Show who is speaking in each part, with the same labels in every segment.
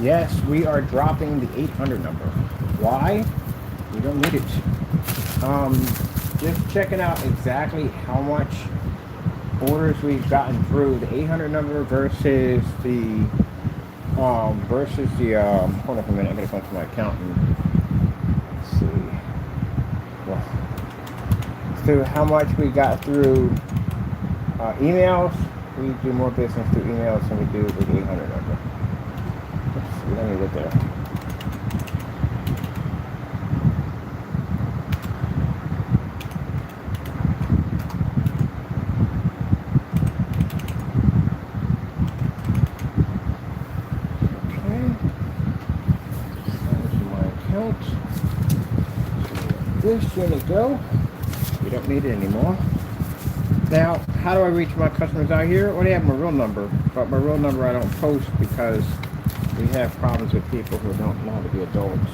Speaker 1: Yes, we are dropping the 800 number. Why? We don't need it. Just checking out exactly how much orders we've gotten through the 800 number versus the hold on for a minute, I gotta go into my account and see. Well, through how much we got through emails. We do more business through emails than we do with the 800 number. Let's see, let me get there. This unit go. We don't need it anymore. Now, how do I reach my customers out here? Well, they have my real number, but my real number I don't post because we have problems with people who don't know how to be adults.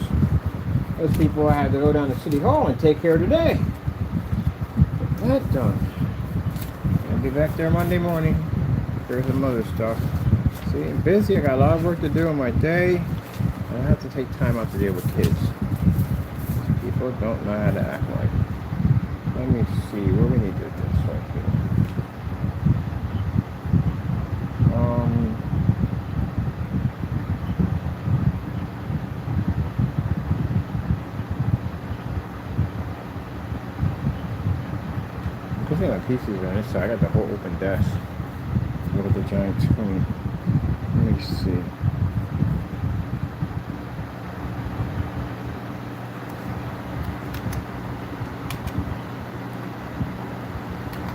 Speaker 1: Those people I had to go down to City Hall and take care of today. Get that done. I'll be back there Monday morning. There's some other stuff. See, I'm busy. I got a lot of work to do on my day. And I have to take time out to deal with kids. People don't know how to act like. Let me see where we need to do this right here. Good thing my PC is on this side. I got the whole open desk. Look at the giant screen. Let me see.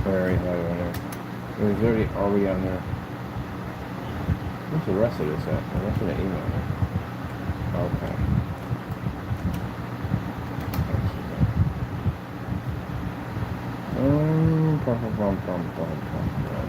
Speaker 1: Very high on there. It was literally already on there. What's the rest of this at? The rest of the email there. Okay. Bum, bum, bum, bum, bum, bum.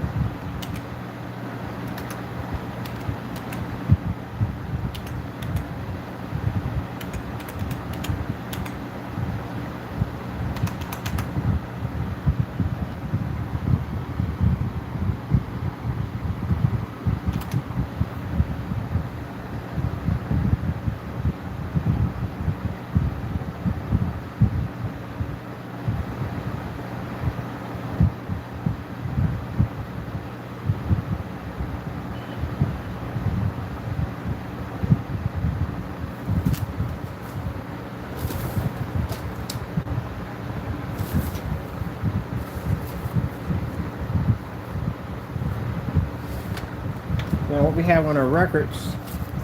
Speaker 1: Now what we have on our records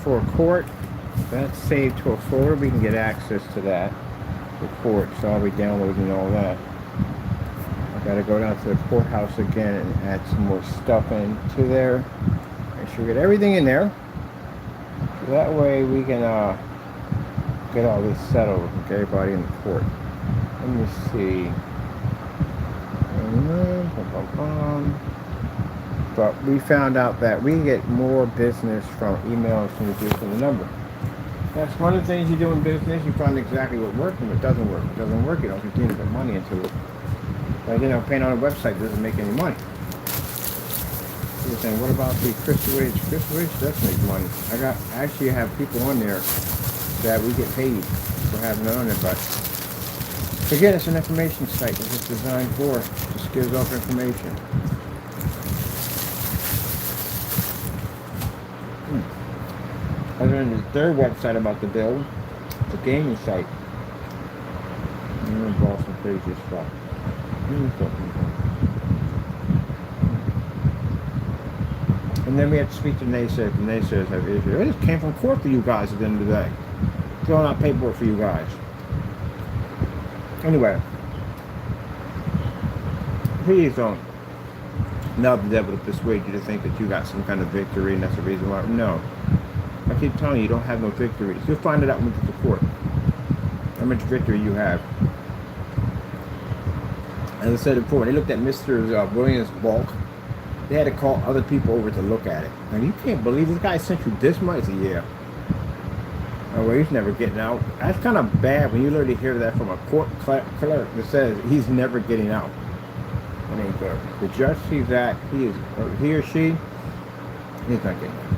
Speaker 1: for court, that's saved to a folder. We can get access to that report, so I'll be downloading all that. I gotta go down to the courthouse again and add some more stuff into there. Make sure we get everything in there. So that way we can get all this settled with everybody in the court. Let me see. But we found out that we get more business from emails than we do from the number. That's one of the things you do in business. You find exactly what works and what doesn't work. If it doesn't work, you don't continue to put money into it. But paying on a website doesn't make any money. You're saying, what about the Crystal Ridge? Crystal Ridge does make money. I actually have people on there that we get paid for having it on there, but again, it's an information site that it's designed for. It just gives off information. Other than their website about the build, it's a gaming site. Boston crazy stuff. And then we have to speak to naysayers. The naysayers have issues. It just came from court for you guys at the end of the day. Filling out paperwork for you guys. Anyway, please don't allow the devil to persuade you to think that you got some kind of victory and that's the reason why. No. I keep telling you, you don't have no victories. You'll find it out when you get to court. How much victory you have. As I said before, when they looked at Mr. Williams' bulk, they had to call other people over to look at it. Now, you can't believe this guy sent you this much? Yeah. Oh, well, he's never getting out. That's kind of bad when you literally hear that from a court clerk that says he's never getting out. That ain't good. The judge sees that, he or she, he's not getting out.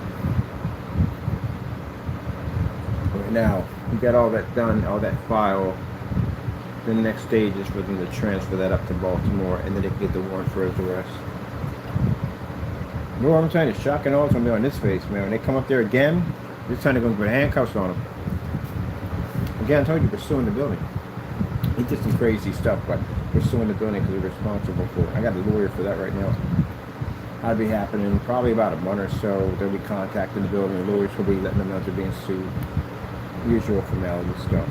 Speaker 1: Now, we got all that done, all that file. The next stage is for them to transfer that up to Baltimore, and then they can get the warrant for his arrest. You know what I'm saying? It's shocking all gonna be on this face, man. When they come up there again, this time they're gonna put handcuffs on him. Again, I told you, pursuing the building. He did some crazy stuff, but pursuing the building because they're responsible for it. I got a lawyer for that right now. That'll be happening probably about a month or so. They'll be contacting the building. The lawyers will be letting them know they're being sued. Usual formality stuff.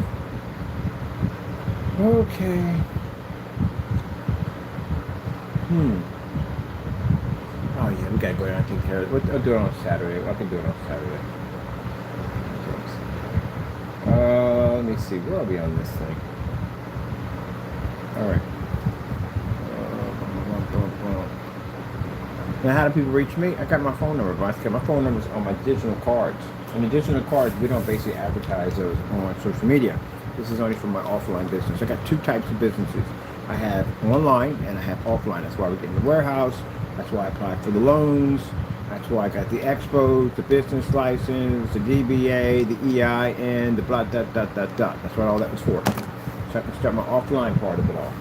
Speaker 1: Okay. Oh yeah, we gotta go down and take care of it. I'll do it on Saturday. I can do it on Saturday. Let me see. Where are we on this thing? Alright. Now, how do people reach me? I got my phone number, but my phone number is on my digital cards. On the digital cards, we don't basically advertise those on social media. This is only for my offline business. I got two types of businesses. I have online and I have offline. That's why we get in the warehouse. That's why I applied for the loans. That's why I got the expos, the business license, the DBA, the EIN, the blah, dot, dot, dot, dot. That's what all that was for. So I can start my offline part of it all.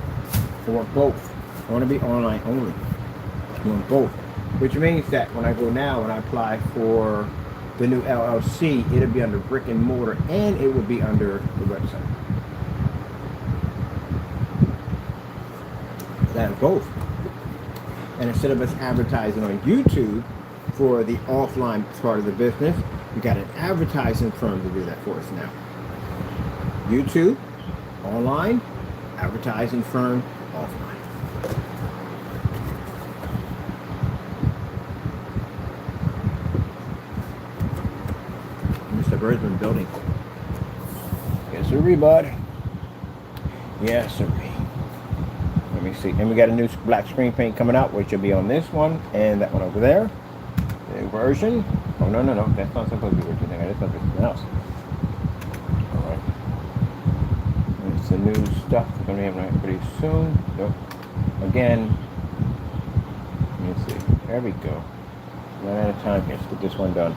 Speaker 1: I want both. I want to be online only. I want both. Which means that when I go now, when I apply for the new LLC, it'll be under brick and mortar and it will be under the website. That's both. And instead of us advertising on YouTube for the offline part of the business, we got an advertising firm to do that for us now. YouTube, online, advertising firm, offline. Mr. Birdman building. Yes, sir, bud. Yes, sir. Let me see. And we got a new black screen paint coming out, which will be on this one and that one over there. The version. Oh, no. That's not supposed to be what you think. That's something else. All right. It's the new stuff we're going to be having pretty soon. So, again, let me see. There we go. Run out of time here. Let's get this one done.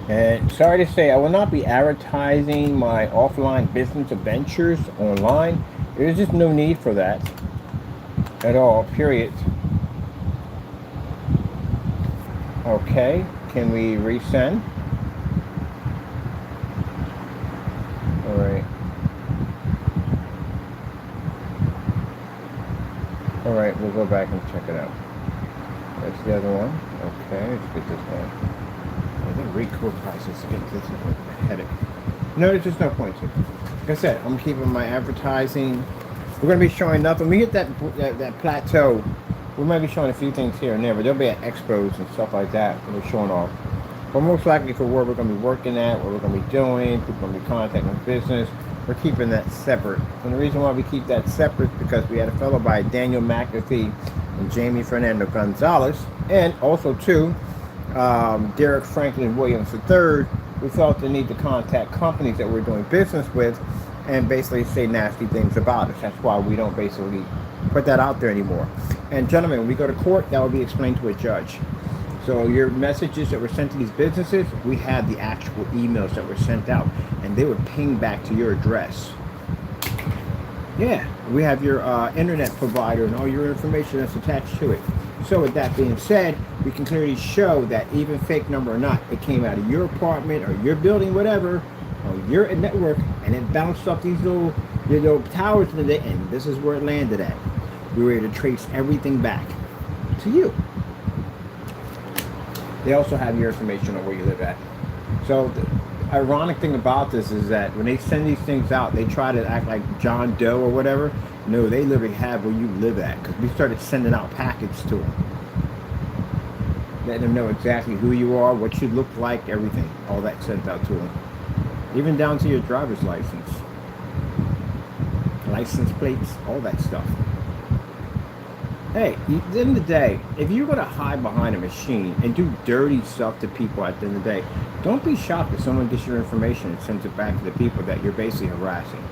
Speaker 1: And sorry to say, I will not be advertising my offline business adventures online. There's just no need for that at all, period. Okay, can we resend? All right. All right, we'll go back and check it out. That's the other one. Okay, let's get this one. I think record prices to get this one. Headache. No, there's just no point to it. Like I said, I'm keeping my advertising. We're going to be showing nothing. When we hit that plateau, we might be showing a few things here and there, but they'll be at expos and stuff like that. We're showing off. But most likely for where we're going to be working at, what we're going to be doing, people are going to be contacting business, we're keeping that separate. And the reason why we keep that separate is because we had a fellow by Daniel McAfee and Jamie Fernando Gonzalez, and also too, Derek Franklin Williams III, we felt the need to contact companies that we're doing business with and basically say nasty things about us. That's why we don't basically put that out there anymore. And gentlemen, when we go to court, that will be explained to a judge. So your messages that were sent to these businesses, we had the actual emails that were sent out, and they would ping back to your address. Yeah, we have your internet provider and all your information that's attached to it. So with that being said, we can clearly show that even fake number or not, it came out of your apartment or your building, whatever, or your network, and it bounced off these little towers in the day, and this is where it landed at. We were able to trace everything back to you. They also have your information on where you live at. So the ironic thing about this is that when they send these things out, they try to act like John Doe or whatever. No, they literally have where you live at, because we started sending out packets to them. Letting them know exactly who you are, what you look like, everything. All that sent out to them. even down to your driver's license, license plates, all that stuff. Hey, at the end of the day, if you're going to hide behind a machine and do dirty stuff to people at the end of the day, don't be shocked if someone gets your information and sends it back to the people that you're basically harassing.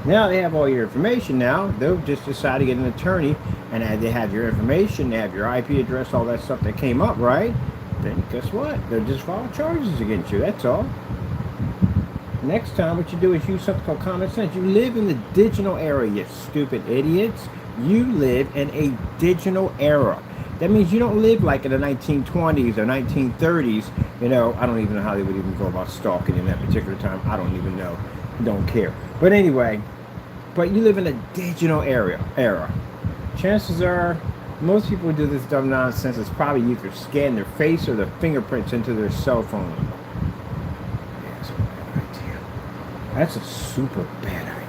Speaker 1: Now they have all your information now. They'll just decide to get an attorney, and they have your information, they have your IP address, all that stuff that came up, right? Then guess what? They'll just file charges against you, that's all. Next time, what you do is use something called common sense. You live in the digital era, you stupid idiots. You live in a digital era. That means you don't live like in the 1920s or 1930s. You know, I don't even know how they would even go about stalking in that particular time. I don't even know. Don't care. But anyway, but you live in a digital era. Chances are, most people who do this dumb nonsense is probably either scan their face or their fingerprints into their cell phone. Yeah, that's a bad idea. That's a super bad idea.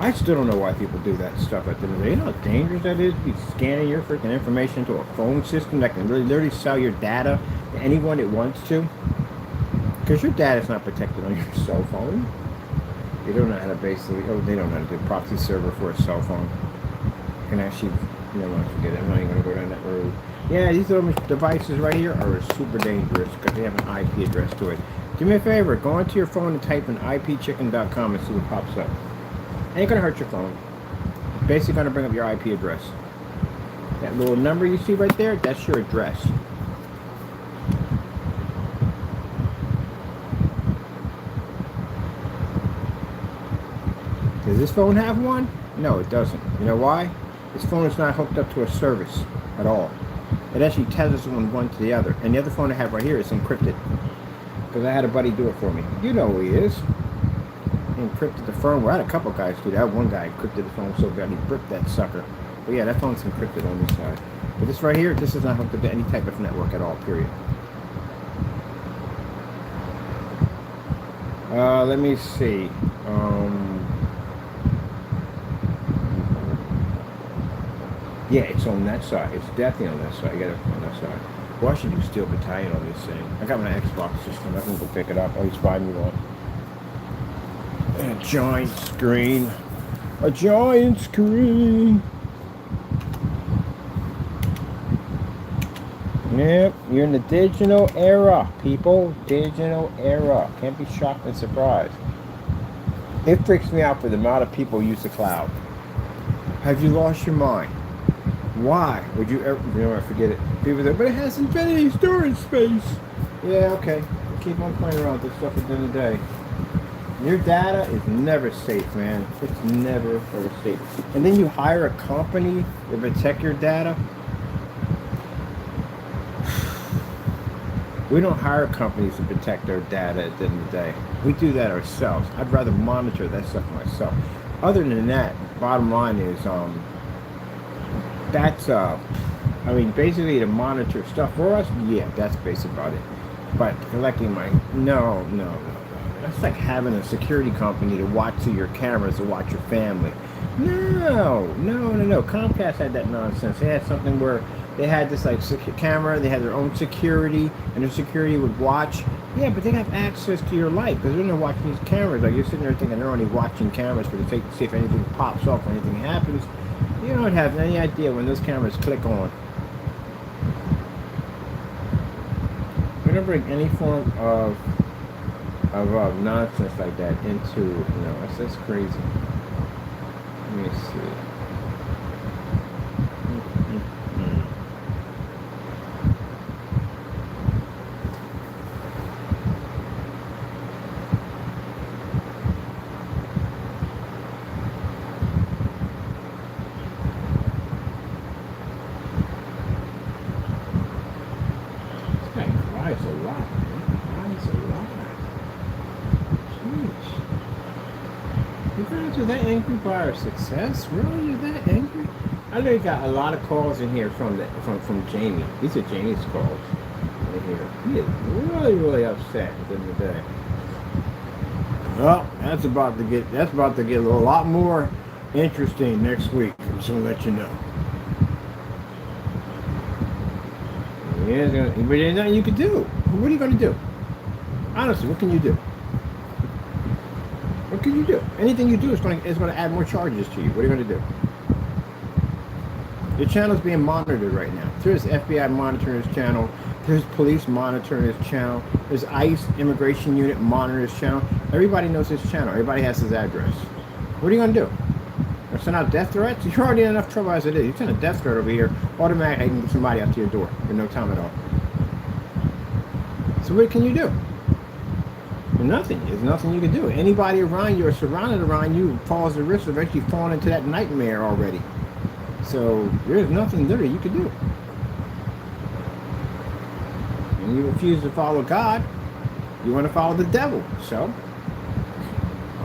Speaker 1: I still don't know why people do that stuff at the end of the day. You know how dangerous that is to be scanning your freaking information into a phone system that can really literally sell your data to anyone it wants to? Because your data's not protected on your cell phone. They don't know how to basically, they don't know how to do a proxy server for a cell phone. You can actually, you know, I forget it. I'm not even going to go down that road. Yeah, these little devices right here are super dangerous because they have an IP address to it. Do me a favor, go onto your phone and type in ipchicken.com and see what pops up. Ain't gonna hurt your phone. Basically gonna bring up your IP address. That little number you see right there, that's your address. Does this phone have one? No, it doesn't. You know why? This phone is not hooked up to a service at all. It actually tethers one to the other. And the other phone I have right here is encrypted. Because I had a buddy do it for me. You know who he is. Encrypted the firmware. I had a couple guys do that. One guy encrypted the phone so bad he bricked that sucker. But yeah, that phone's encrypted on this side. But this right here, this is not hooked up to any type of network at all, period. Let me see. Yeah, it's on that side. It's definitely on that side. You got it on that side. Well, I should do Steel Battalion on this thing. I got my Xbox system. I can go pick it up. Oh, he's buying me one. And a giant screen. A giant screen. Yep, you're in the digital era, people. Digital era. Can't be shocked and surprised. It freaks me out for the amount of people who use the cloud. Have you lost your mind? Why would you ever, you know, I forget it. People say, but it has infinity storage space. Yeah, okay. Keep on playing around with this stuff at the end of the day. Your data is never safe, man. It's never ever safe. And then you hire a company to protect your data. We don't hire companies to protect our data at the end of the day. We do that ourselves. I'd rather monitor that stuff myself. Other than that, bottom line is, that's, I mean, basically to monitor stuff for us, yeah, that's basically about it. But collecting my, no. That's like having a security company to watch through your cameras to watch your family. No. Comcast had that nonsense. They had something where they had this like camera, they had their own security, and their security would watch. Yeah, but they have access to your life because they're not watching these cameras. Like you're sitting there thinking they're only watching cameras for the sake to see if anything pops off or anything happens. You don't have any idea when those cameras click on. We don't bring any form of nonsense like that into, you know, that's crazy. Let me see. That angry by our success? Really? You're that angry? I know you got a lot of calls in here from Jamie. These are Jamie's calls in here. He is really upset at the end of the day. Well, that's about to get a lot more interesting next week. I'm just gonna let you know. Yeah, but there's nothing you can do. What are you gonna do? Honestly, what can you do? What can you do? Anything you do is going to add more charges to you. What are you going to do? Your channel is being monitored right now. There's FBI monitoring his channel. There's police monitoring his channel. There's ICE immigration unit monitoring his channel. Everybody knows his channel. Everybody has his address. What are you going to do? Send out death threats? You're already in enough trouble as it is. You send a death threat over here, automatically get somebody out to your door in no time at all. So what can you do? Nothing. There's nothing you can do. Anybody around you or surrounded around you falls the risk of actually falling into that nightmare already. So there's nothing literally you can do. And you refuse to follow God, you want to follow the devil. So,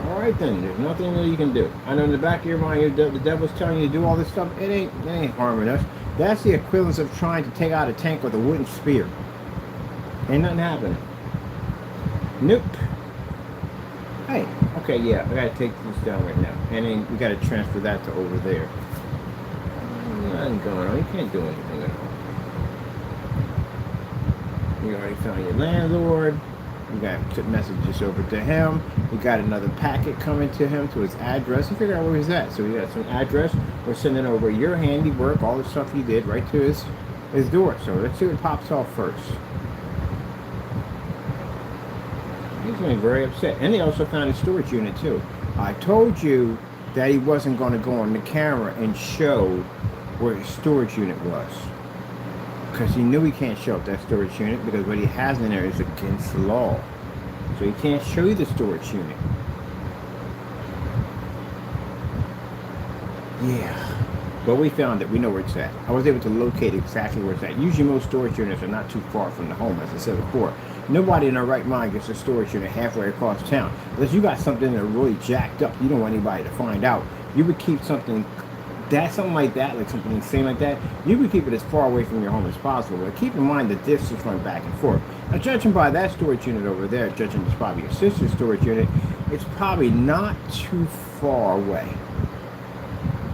Speaker 1: all right then, there's nothing that you can do. I know in the back of your mind, the devil's telling you to do all this stuff. It ain't harming us. That's the equivalent of trying to take out a tank with a wooden spear. Ain't nothing happening. Nope. Hey, okay, yeah, I gotta take this down right now. And then we gotta transfer that to over there. Nothing going on. You can't do anything at all. You already found your landlord. You got messages over to him. You got another packet coming to him to his address. You figure out where he's at. So we got some address. We're sending over your handiwork, all the stuff you did, right to his door. So let's see what pops off first. He's getting very upset. And they also found a storage unit too. I told you that he wasn't going to go on the camera and show where his storage unit was. Because he knew he can't show up that storage unit because what he has in there is against the law. So he can't show you the storage unit. Yeah. But we found it. We know where it's at. I was able to locate exactly where it's at. Usually most storage units are not too far from the home, as I said before. Nobody in their right mind gets a storage unit halfway across town. Unless you got something that really jacked up, you don't want anybody to find out. You would keep something like that, like something insane like that, you would keep it as far away from your home as possible. But keep in mind the distance going back and forth. Now, judging by that storage unit over there, judging it's probably your sister's storage unit, it's probably not too far away.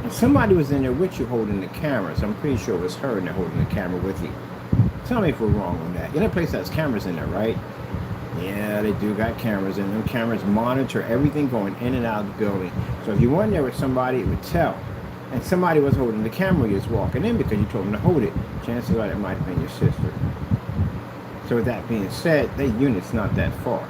Speaker 1: And somebody was in there with you holding the camera, so I'm pretty sure it was her in there holding the camera with you. Tell me if we're wrong on that. In a place that has cameras in there, right? Yeah, they do got cameras in them. Cameras monitor everything going in and out of the building. So if you went there with somebody, it would tell. And somebody was holding the camera you was walking in because you told them to hold it. Chances are it might have been your sister. So with that being said, that unit's not that far.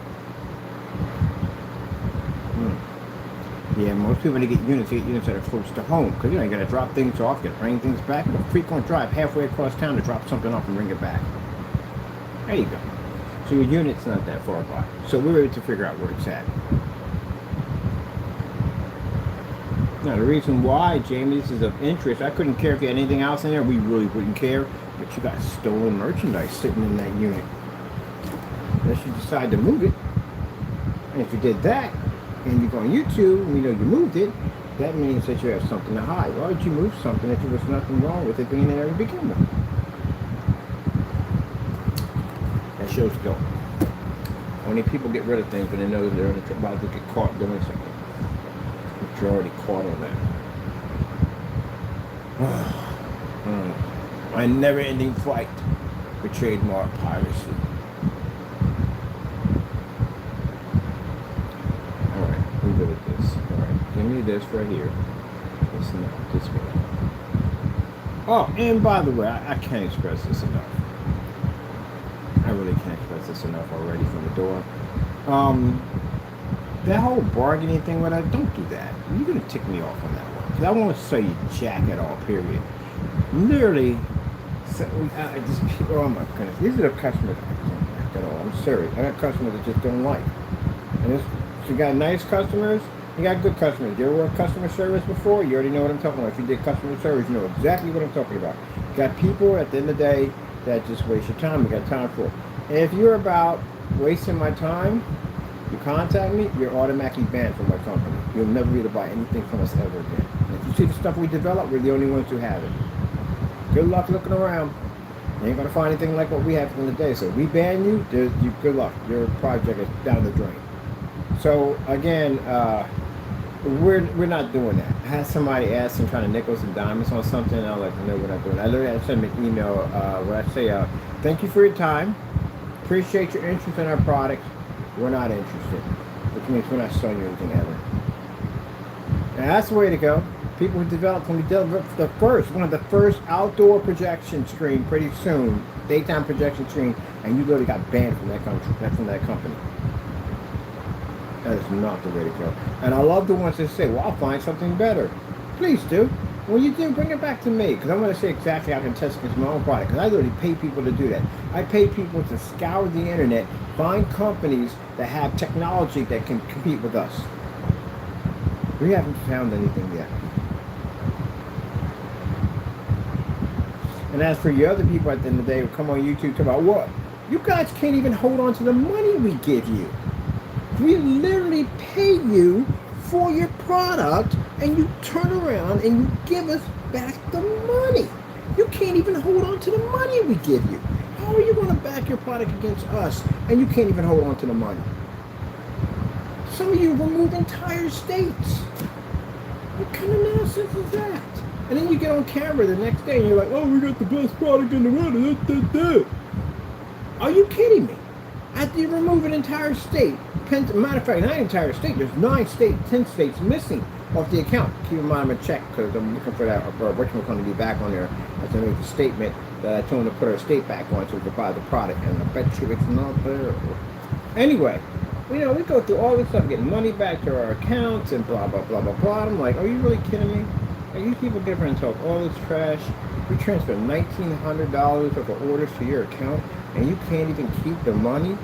Speaker 1: Yeah, most people that get units that are close to home. Because you got to drop things off, you got to bring things back. It's a frequent drive halfway across town to drop something off and bring it back. There you go. So your unit's not that far by. So we were able to figure out where it's at. Now, the reason why, Jamie, this is of interest, I couldn't care if you had anything else in there. We really wouldn't care. But you got stolen merchandise sitting in that unit. Unless you decide to move it. And if you did that, and you go on YouTube, and you know you moved it, that means that you have something to hide. Why would you move something if there was nothing wrong with it being there to begin with? That shows go. Only people get rid of things when they know they're about to get caught doing something. But you're already caught on that. A never-ending fight for trademark piracy. Alright, we good at this. Alright, give me this right here. It's not this way. Oh, and by the way, I can't express this enough. I really can't express this enough already from the door. That whole bargaining thing with that, don't do that. You're going to tick me off on that one. Because I won't say you jack at all, period. Literally, oh my goodness. These are the customers I don't like at all. I'm serious. I got customers that just don't like. And you got nice customers, you got good customers. You ever worked customer service before? You already know what I'm talking about. If you did customer service, you know exactly what I'm talking about. You got people at the end of the day that just waste your time. You got time for it. And if you're about wasting my time, you contact me, you're automatically banned from my company. You'll never be able to buy anything from us ever again. And if you see the stuff we develop, we're the only ones who have it. Good luck looking around. You ain't gonna find anything like what we have in the day. So if we ban you, good luck. Your project is down the drain. So again, we're not doing that. I had somebody ask some kind of nickels and diamonds on something, and I was like, no, we're not doing that. I literally had to send them an email where I say, thank you for your time. Appreciate your interest in our product. We're not interested. which means we're not selling you anything ever. And that's the way to go. People who developed, when we developed one of the first outdoor projection screen pretty soon, daytime projection screen, and you literally got banned from that company. That is not the way to go. And I love the ones that say, well, I'll find something better. Please do. When you do, bring it back to me, because I'm going to say exactly how I can test against my own product, because I literally pay people to do that. I pay people to scour the internet, find companies that have technology that can compete with us. We haven't found anything yet. And as for you other people at the end of the day who come on YouTube talk about, what? You guys can't even hold on to the money we give you. We literally pay you for your product, and you turn around and you give us back the money. You can't even hold on to the money we give you. How are you going to back your product against us and you can't even hold on to the money? Some of you remove entire states. What kind of nonsense is that? And then you get on camera the next day and you're like, oh, we got the best product in the world. Are you kidding me? After you remove an entire state, matter of fact, not an entire state, there's 10 states missing off the account. Keep in mind, I'm going to check because I'm looking for that, or Richmond going to be back on there as I make the statement that I told him to put our state back on so we could buy the product, and I bet you it's not there. Anyway, we go through all this stuff, getting money back to our accounts and blah, blah, blah, blah, blah. I'm like, are you really kidding me? Like, these people get and talk all this trash. We transfer $1,900 worth of orders to your account, and you can't even keep the money.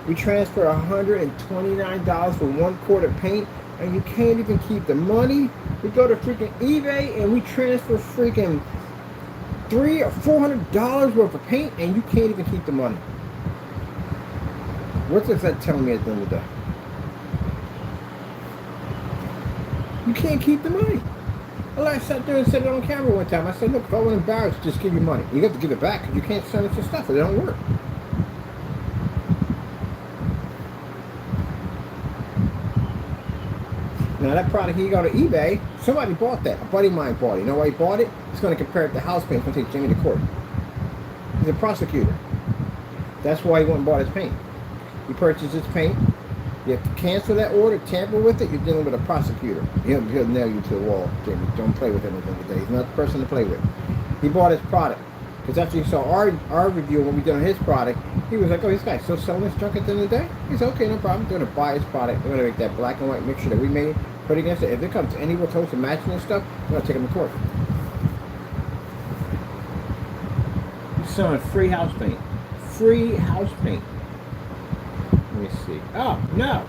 Speaker 1: We transfer $129 for 1 quart of paint, and you can't even keep the money. We go to freaking eBay and we transfer freaking $300 or $400 worth of paint, and you can't even keep the money. What does that tell me at the end of the day? You can't keep the money. Well, I sat there and said it on camera one time. I said, look, if I was embarrassed, just give you money. You have to give it back because you can't send us your stuff. It don't work. Now that product, you go to eBay, somebody bought that. A buddy of mine bought it. You know why he bought it? He's going to compare it to house paint. He's going to take Jimmy to court. He's a prosecutor. That's why he went and bought his paint. He purchased his paint. You have to cancel that order, tamper with it, you're dealing with a prosecutor. He'll nail you to the wall, Jimmy. Don't play with him at the end of the day. He's not the person to play with. He bought his product. Because after he saw our review when we did on his product, he was like, oh, this guy's still selling this junk at the end of the day? He's okay, no problem. They're going to buy his product. They're going to make that black and white mixture that we made, put against it. If it comes anywhere close to matching this stuff, we're going to take him to court. He's selling free house paint. Free house paint. Let me see. Oh, no.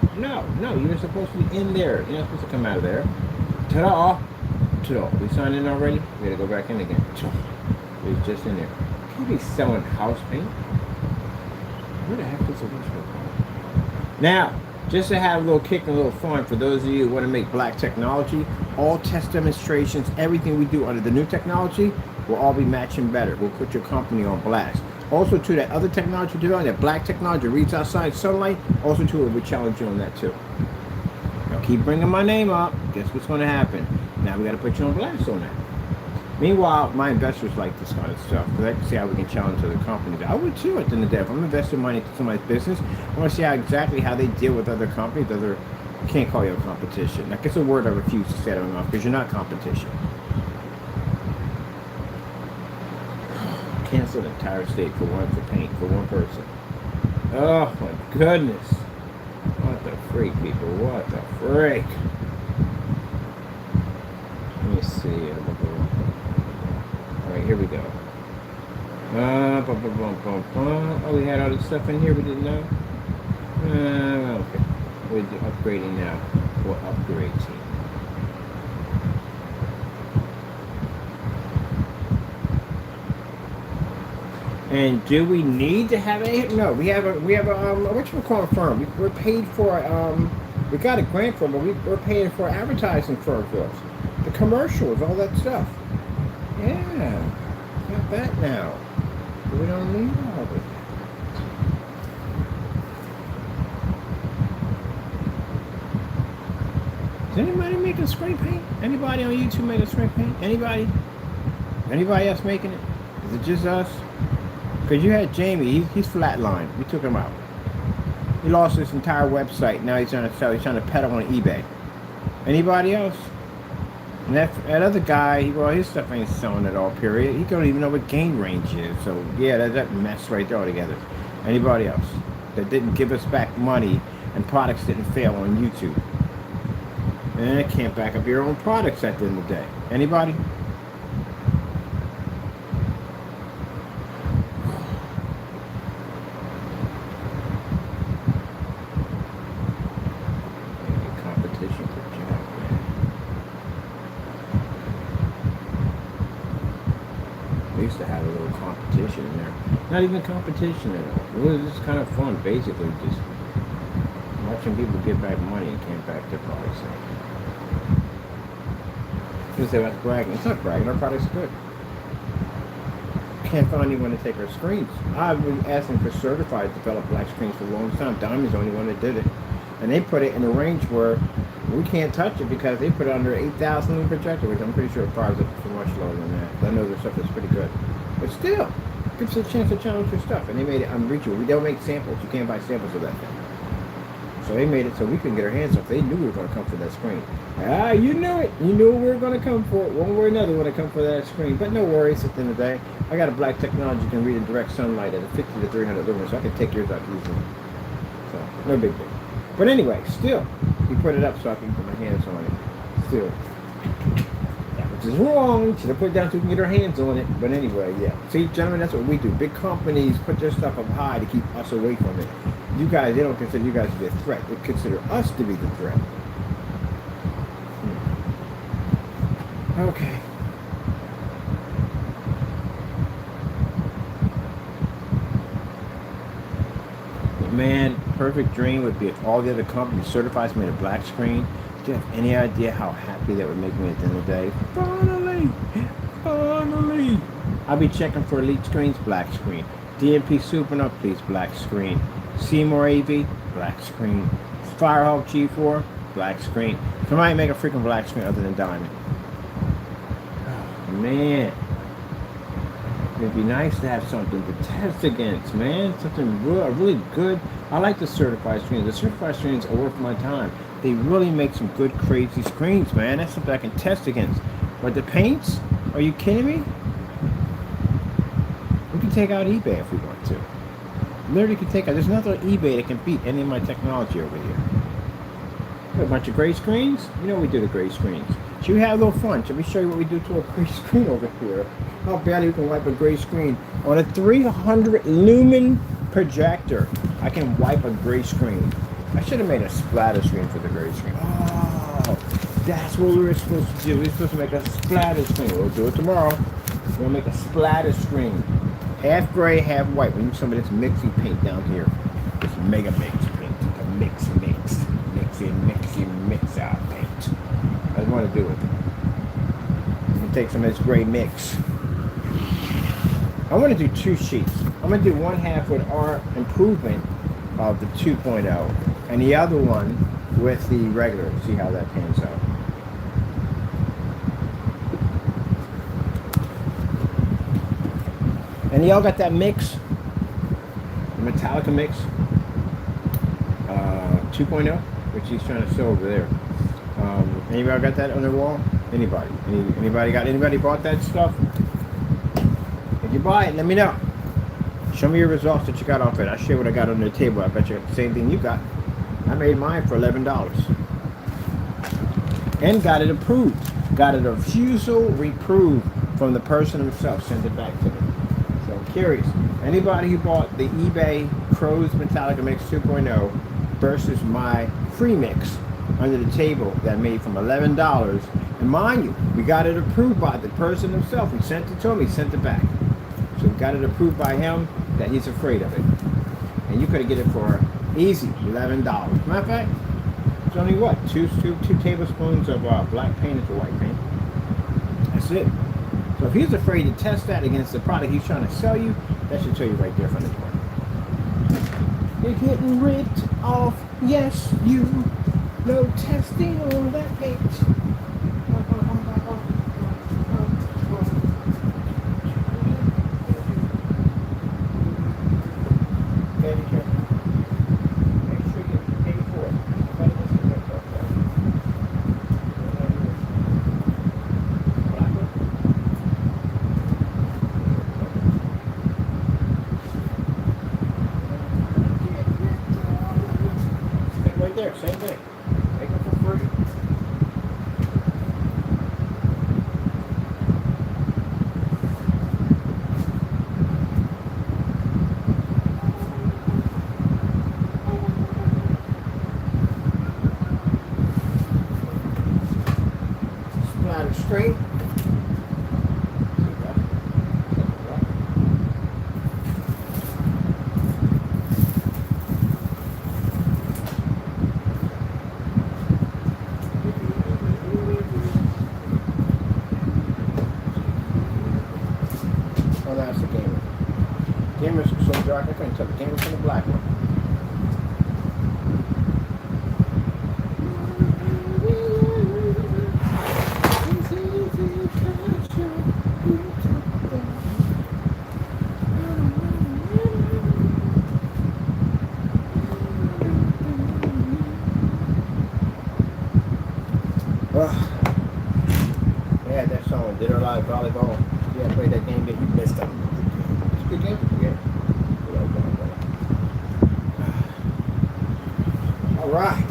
Speaker 1: You were supposed to be in there. You're not supposed to come out of there. Ta-da. Ta-da. We signed in already? We got to go back in again. Ta-da. He's just in there. Can you be selling house paint? Where the heck is the witch? Now, just to have a little kick and a little fun for those of you who want to make black technology, all test demonstrations, everything we do under the new technology will all be matching better. We'll put your company on blast. Also, too, that other technology development, that black technology reads outside sunlight, also, too, we'll challenge you on that, too. Now, keep bringing my name up. Guess what's going to happen? Now, we got to put you on blast on that. Meanwhile, my investors like this kind of stuff because I can see how we can challenge other companies. I would, too, at the end of the day. If I'm investing money into somebody's business, I want to see exactly how they deal with other companies. I can't call you a competition. Like, it's a word I refuse to say out of my mouth because you're not competition. Cancel the entire state for paint for one person. Oh my goodness. What the freak, people? What the freak? Let me see. Alright, here we go. Oh, we had all this stuff in here we didn't know? Okay. We're upgrading now. We're upgrading. And do we need to have a? No, we have a what you call a firm. We're paid for. We got a grant for, but we're paying for advertising firm for us. The commercials, all that stuff. Yeah, got that now. We don't need all of it. Is anybody making spray paint? Anybody on YouTube making spray paint? Anybody? Anybody else making it? Is it just us? Because you had Jamie, he's flatlined. We took him out. He lost his entire website. Now he's trying to sell. He's trying to peddle on eBay. Anybody else? And that other guy, well, his stuff ain't selling at all, period. He don't even know what gain range is. So, yeah, that mess right there altogether. Anybody else that didn't give us back money and products didn't fail on YouTube? And it can't back up your own products at the end of the day. Anybody? Competition for job, man. We used to have a little competition in there. Not even competition at all. It was just kind of fun, basically. Just watching people get back money and can't back their products up. You say that's bragging. It's not bragging. Our product's good. Can't find anyone to take our screens. I've been asking for certified developed black screens for a long time. Diamond's the only one that did it. And they put it in a range where we can't touch it because they put it under 8,000 lumen projector, which I'm pretty sure it fires up for much lower than that. I know their stuff is pretty good. But still, gives us a chance to challenge your stuff. And they made it unreachable. We don't make samples. You can't buy samples of that thing. So they made it so we couldn't get our hands up. They knew we were going to come for that screen. Ah, you knew it. You knew we were going to come for it. One way or another, we're going to come for that screen. But no worries at the end of the day. I got a black technology that can read in direct sunlight at a 50 to 300 lumens, so I can take yours out easily. So, no big deal. But anyway, still, you put it up so I can put my hands on it. Still. Yeah, which is wrong. Should have put it down so we can get our hands on it. But anyway, yeah. See, gentlemen, that's what we do. Big companies put their stuff up high to keep us away from it. You guys, they don't consider you guys to be a threat. They consider us to be the threat. Okay. Man, perfect dream would be if all the other companies certifies me a black screen. Do you have any idea how happy that would make me at the end of the day? Finally! I'll be checking for Elite Screens, black screen. DMP Supernova, please, black screen. Seymour AV, black screen. Firehawk G4, black screen. Somebody make a freaking black screen other than Diamond. Oh, man. It'd be nice to have something to test against, man. Something really good. I like the certified screens. The certified screens are worth my time. They really make some good, crazy screens, man. That's something I can test against. But the paints? Are you kidding me? We can take out eBay if we want to. Literally can take out. There's nothing on eBay that can beat any of my technology over here. A bunch of gray screens? You know we do the gray screens. Should we have a little fun? Should we show you what we do to a gray screen over here? How badly we can wipe a gray screen. On a 300 lumen projector, I can wipe a gray screen. I should have made a splatter screen for the gray screen. Oh, that's what we were supposed to do. We were supposed to make a splatter screen. We'll do it tomorrow. We'll make a splatter screen. Half gray, half white. We need some of this mixy paint down here. This mega mix paint. The mix out paint. I just want to do it. I'm going to take some of this gray mix. I want to do two sheets. I'm going to do one half with our improvement of the 2.0 and the other one with the regular. See how that pans out. And y'all got that mix? The Metallica mix? 2.0? Which he's trying to sell over there. Anybody got that on their wall? Anybody? Anybody bought that stuff? If you buy it, let me know. Show me your results that you got off it. I'll show you what I got on the table. I bet you got the same thing you got. I made mine for $11. And got it approved. Got a refusal reproved from the person himself. Sent it back to me. So I'm curious. Anybody who bought the eBay Crows Metallica Mix 2.0 versus my free mix under the table that I made from $11. And mind you, we got it approved by the person himself. He sent it to him, he sent it back. So we got it approved by him that he's afraid of it. And you could get it for easy $11. Matter of fact, it's only what? Two tablespoons of black paint into white paint. That's it. So if he's afraid to test that against the product he's trying to sell you, that should tell you right there from the door. You're getting ripped off, yes, you. No testing on that paint. Okay, be careful. right there, same thing. Make it for free. Splatter straight. Oh, that's the gamer. Gamer's so dark I couldn't tell the gamer from the black one. Yeah, that song, Did Her Live Volleyball. Yeah, I played that game that you missed out. It's a good game. Yeah. All right.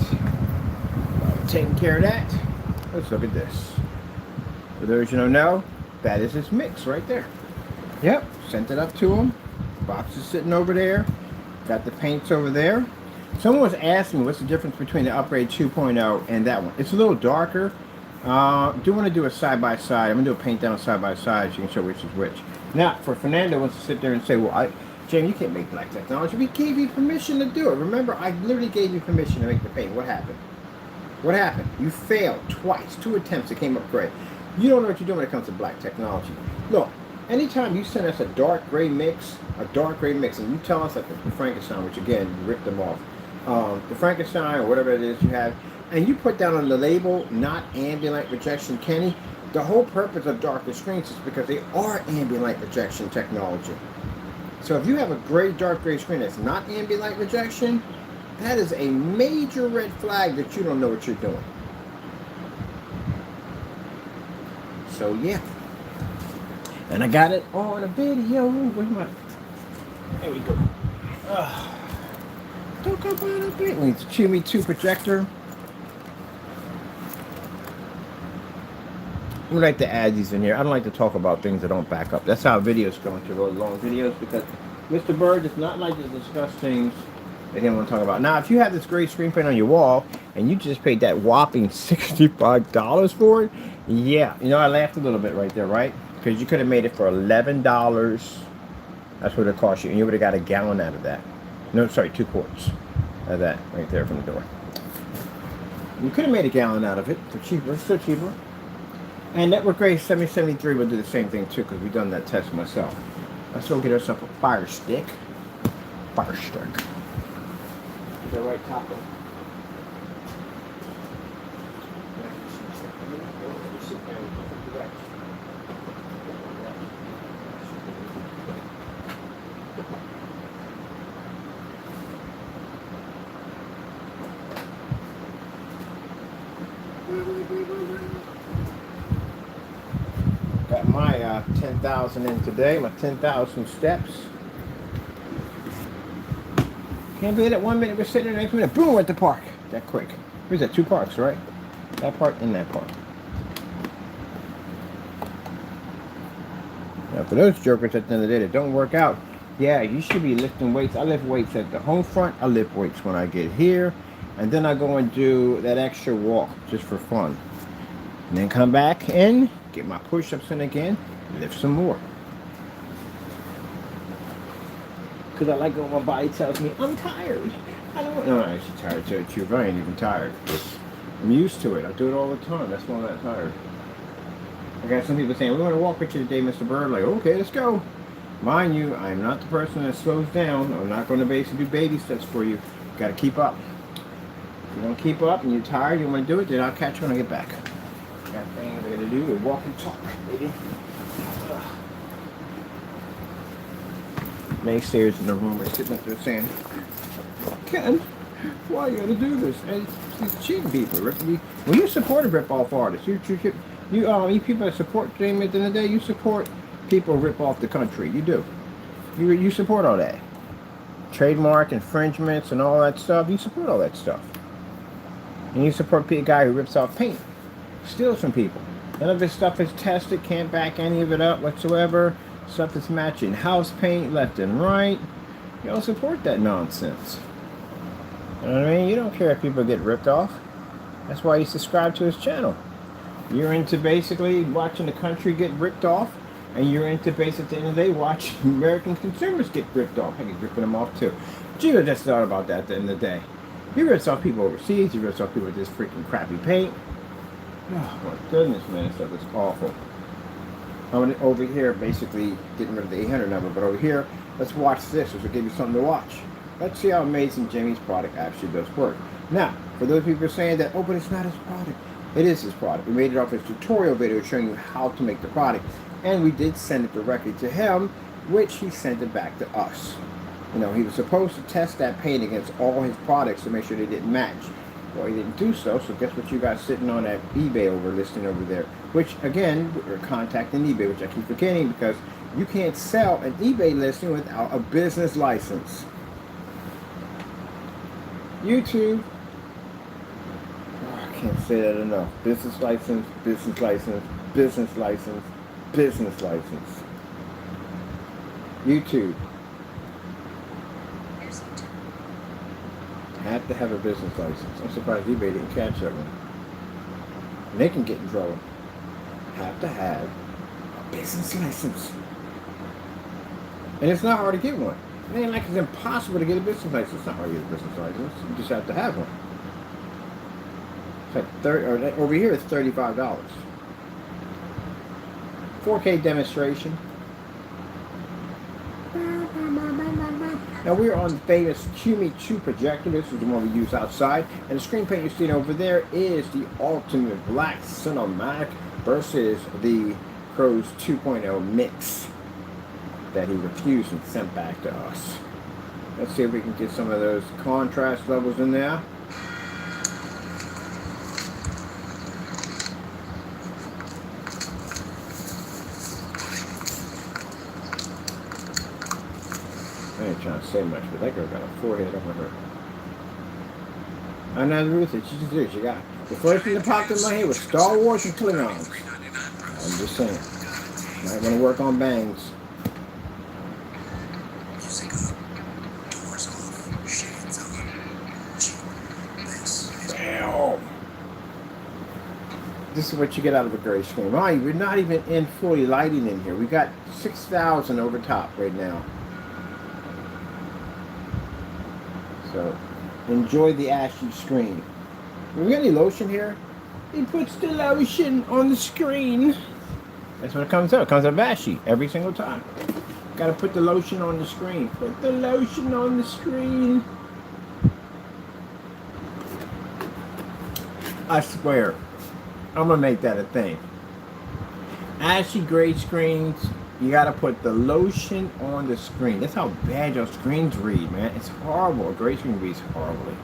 Speaker 1: Taking care of that. Let's look at this. For those you don't know, that is his mix right there. Yep. Sent it up to him. Box is sitting over there. Got the paints over there. Someone was asking me what's the difference between the Upgrade 2.0 and that one. It's a little darker. Do want to do a side-by-side. I'm going to do a paint down side-by-side so you can show which is which. Now, for Fernando wants to sit there and say, well, Jamie, you can't make black technology. We gave you permission to do it. Remember, I literally gave you permission to make the paint. What happened? What happened? You failed twice. 2 attempts. It came up gray. You don't know what you're doing when it comes to black technology. Look, anytime you send us a dark gray mix, and you tell us like the Frankenstein, which again, you ripped them off, the Frankenstein or whatever it is you have, and you put down on the label, not ambient light rejection, Kenny, the whole purpose of darker screens is because they are ambient light rejection technology. So if you have a gray, dark gray screen that's not ambient light rejection, that is a major red flag that you don't know what you're doing. So yeah. And I got it on a video. Where's my... There we go. Don't go by the bit. It's a Chimmy 2 projector. We like to add these in here. I don't like to talk about things that don't back up. That's how videos go into really long videos, because Mr. Bird does not like to discuss things that he don't want to talk about. Now, if you have this great screen print on your wall and you just paid that whopping $65 for it, yeah, you know, I laughed a little bit right there, right? Because you could have made it for $11. That's what it cost you, and you would have got a gallon out of that. No, sorry, 2 quarts of that right there from the door. You could have made a gallon out of it for cheaper, still cheaper. And Network Crows1176 will do the same thing too, because we've done that test myself. Let's go get ourselves a fire stick. Fire stick. Is that right, Taco? Got my 10,000 in today, my 10,000 steps. Can't believe that 1 minute we're sitting there, next minute, boom, we're at the park. That quick. Where's that? 2 parks, right? That park and that park. Now, for those jokers at the end of the day that don't work out, yeah, you should be lifting weights. I lift weights at the home front. I lift weights when I get here. And then I go and do that extra walk just for fun. And then come back in, get my push-ups in again, lift some more. Because I like when my body tells me, I'm tired. I don't want... No, I'm actually tired too. It's I ain't even tired. I'm used to it. I do it all the time. That's why I'm not tired. I got some people saying, we want to walk with you today, Mr. Bird. Like, okay, let's go. Mind you, I'm not the person that slows down. I'm not going to basically do baby steps for you. Got to keep up. If you want to keep up and you're tired, you want to do it, then I'll catch you when I get back. Got things I got to do. Walk and talk, baby. Naysayers in the room are sitting up there saying, Ken, why you got to do this? And these cheating people. Well, you support a rip-off artist. You people that support Jamie at the end of the day, you support people rip off the country. You do. You support all that. Trademark infringements and all that stuff. You support all that stuff. And you support a guy who rips off paint, steals from people. None of this stuff is tested, can't back any of it up whatsoever. Stuff that's matching house paint left and right. You don't support that nonsense. You know what I mean? You don't care if people get ripped off. That's why you subscribe to his channel. You're into basically watching the country get ripped off, and you're into basically at the end of the day watching American consumers get ripped off. Heck, he's ripping them off too. Gio just thought about that at the end of the day. He rips off people overseas, he rips off people with this freaking crappy paint. Oh my goodness, man, this stuff is awful. I'm over here basically getting rid of the 800 number, but over here, let's watch this, which will give you something to watch. Let's see how amazing Jamie's product actually does work. Now, for those people saying that, oh, but it's not his product. It is his product. We made it off his tutorial video showing you how to make the product. And we did send it directly to him, which he sent it back to us. You know, he was supposed to test that paint against all his products to make sure they didn't match. Well, he didn't do so, so guess what you got sitting on that eBay listing over there? Which, again, we're contacting eBay, which I keep forgetting because you can't sell an eBay listing without a business license. YouTube. Oh, I can't say that enough. Business license, business license, business license, business license. YouTube. Have to have a business license. I'm surprised eBay didn't catch that one. And they can get in trouble. Have to have a business license. And it's not hard to get one. It ain't like it's impossible to get a business license. It's not hard to get a business license. You just have to have one. It's like over here it's $35. 4K demonstration. Now we're on the famous Cumi 2 projector. This is the one we use outside. And the screen paint you're seeing over there is the Ultimate Black Cinematic versus the Crows 2.0 mix that he refused and sent back to us. Let's see if we can get some of those contrast levels in there. I ain't trying to say much, but that girl got a forehead on her. I know the Ruth, she just did. She got the first thing that popped in my head was Star Wars and Klingons. I'm just saying. Might want to work on bangs. Damn. This is what you get out of a gray screen. Mind you, we're not even in fully lighting in here. We got 6,000 over top right now. So, enjoy the ashy screen. We got any lotion here? He puts the lotion on the screen. That's what it comes out. It comes out ashy every single time. Got to put the lotion on the screen. Put the lotion on the screen. I swear, I'm gonna make that a thing. Ashy gray screens. You gotta put the lotion on the screen. That's how bad your screens read, man. It's horrible. A gray screen reads horribly.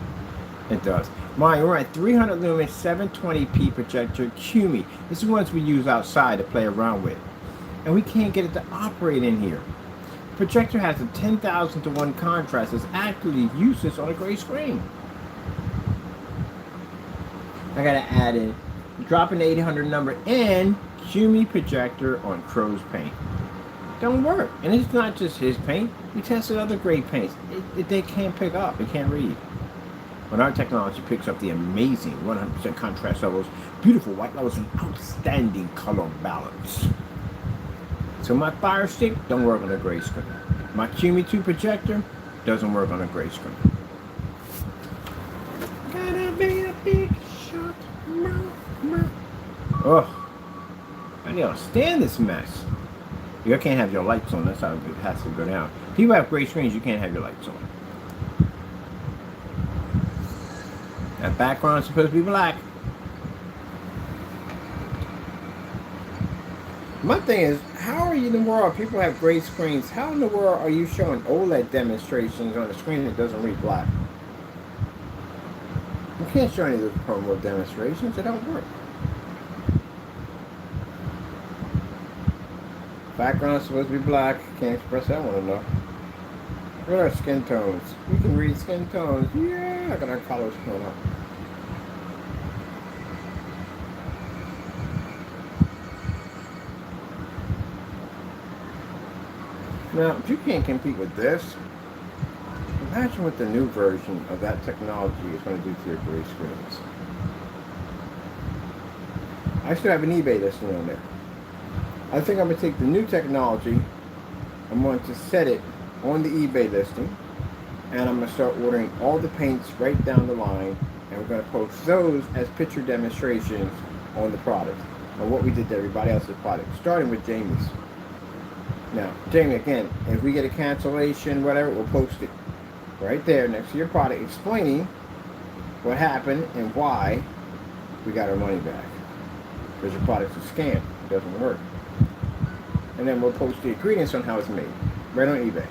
Speaker 1: It does. Mind, we're at 300 lumen 720p projector Cumi. This is ones we use outside to play around with. And we can't get it to operate in here. The projector has a 10,000 to 1 contrast. It's actually useless on a gray screen. I gotta add in, drop an 800 number and Cumi projector on Crow's paint. Don't work. And it's not just his paint. We tested other great paints. They can't pick up. They can't read. When our technology picks up the amazing 100% contrast levels, beautiful white levels, and outstanding color balance. So my Fire Stick don't work on a gray screen. My Cumi 2 projector doesn't work on a gray screen. Gotta be a big shot. Oh, I don't stand this mess. You can't have your lights on. That's how it has to go down. People have gray screens. You can't have your lights on. That background is supposed to be black. My thing is, how are you in the world? People have gray screens. How in the world are you showing OLED demonstrations on a screen that doesn't read black? You can't show any of those promo demonstrations. They don't work. Background is supposed to be black. Can't express that one enough. What are skin tones? We can read skin tones. Yeah, I got our colors coming up. Now, if you can't compete with this, imagine what the new version of that technology is going to do to your gray screens. I still have an eBay listing on there. I think I'm going to take the new technology, I'm going to set it on the eBay listing, and I'm going to start ordering all the paints right down the line, and we're going to post those as picture demonstrations on the product, or what we did to everybody else's product, starting with Jamie's. Now, Jamie, again, if we get a cancellation, whatever, we'll post it right there next to your product, explaining what happened and why we got our money back. Because your product's a scam, it doesn't work. And then we'll post the ingredients on how it's made, right on eBay.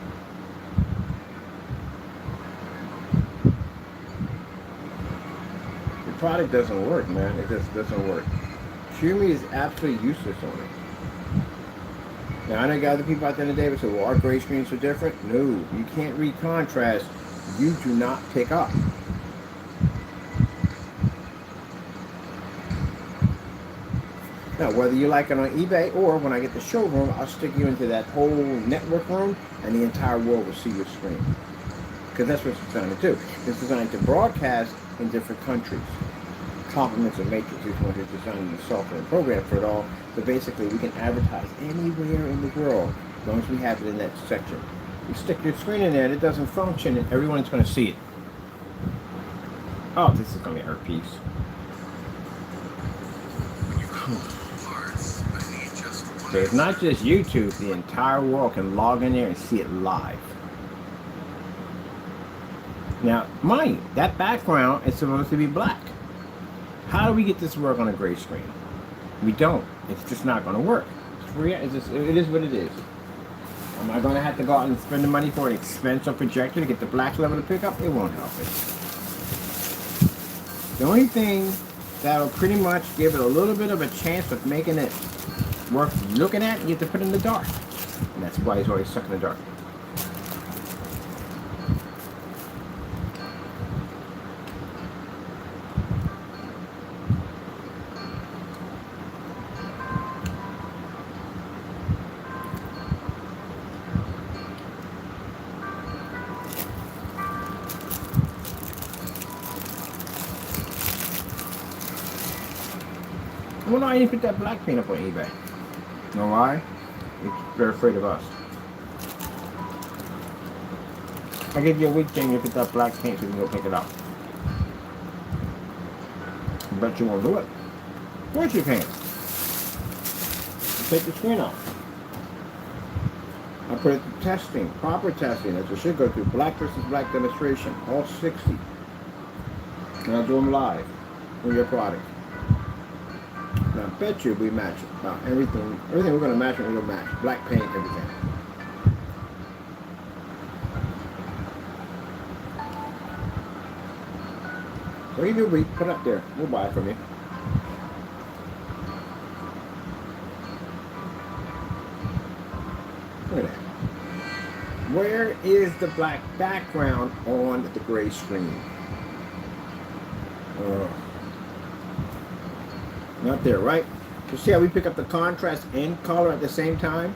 Speaker 1: The product doesn't work, man. It just doesn't work. Shumi is absolutely useless on it. Now, I know you got other people out there in the day that say, well, our gray screens are different. No, you can't read contrast. You do not pick up. Now, whether you like it on eBay or when I get the showroom, I'll stick you into that whole network room and the entire world will see your screen. Because that's what it's designed to do. It's designed to broadcast in different countries. Complements of Matrix is what it's designed the software and program for it all. So basically, we can advertise anywhere in the world as long as we have it in that section. You stick your screen in there and it doesn't function and everyone's going to see it. Oh, this is going to be our piece. So it's not just YouTube, the entire world can log in there and see it live. Now, mind you, that background is supposed to be black. How do we get this to work on a gray screen? We don't. It's just not going to work. It is what it is. Am I going to have to go out and spend the money for an expensive projector to get the black level to pick up? It won't help it. The only thing that'll pretty much give it a little bit of a chance of making it worth looking at, you have to put it in the dark. And that's why he's always stuck in the dark. Well, no, I didn't put that black paint up on eBay. You know why? They're afraid of us. I give you a week, Jamie, to put that black paint so you can go pick it up. I bet you won't do it. Of course you can. Take the screen off. I put it to testing, proper testing, as it should go through. Black versus black demonstration, all 60. And I'll do them live with your product. Now, I bet you we match it. Now, everything we're going to match, we're going to match. Black paint, everything. So you do, we put it up there. We'll buy it from you. Look at that. Where is the black background on the gray screen? Not there, right? You see how we pick up the contrast and color at the same time?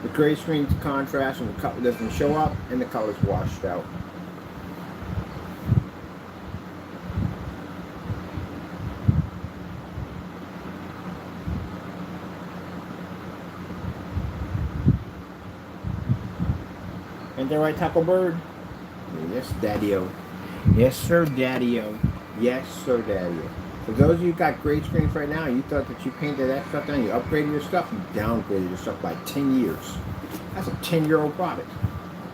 Speaker 1: The gray screen's contrast and the color doesn't show up and the color's washed out. Ain't that right, Taco Bird? Yes, Daddy-o. Yes, sir, Daddy-o. Yes, sir, Daddy-o. For those of you who got gray screens right now, you thought that you painted that stuff down, you upgraded your stuff, you downgraded your stuff by 10 years. That's a 10-year-old product.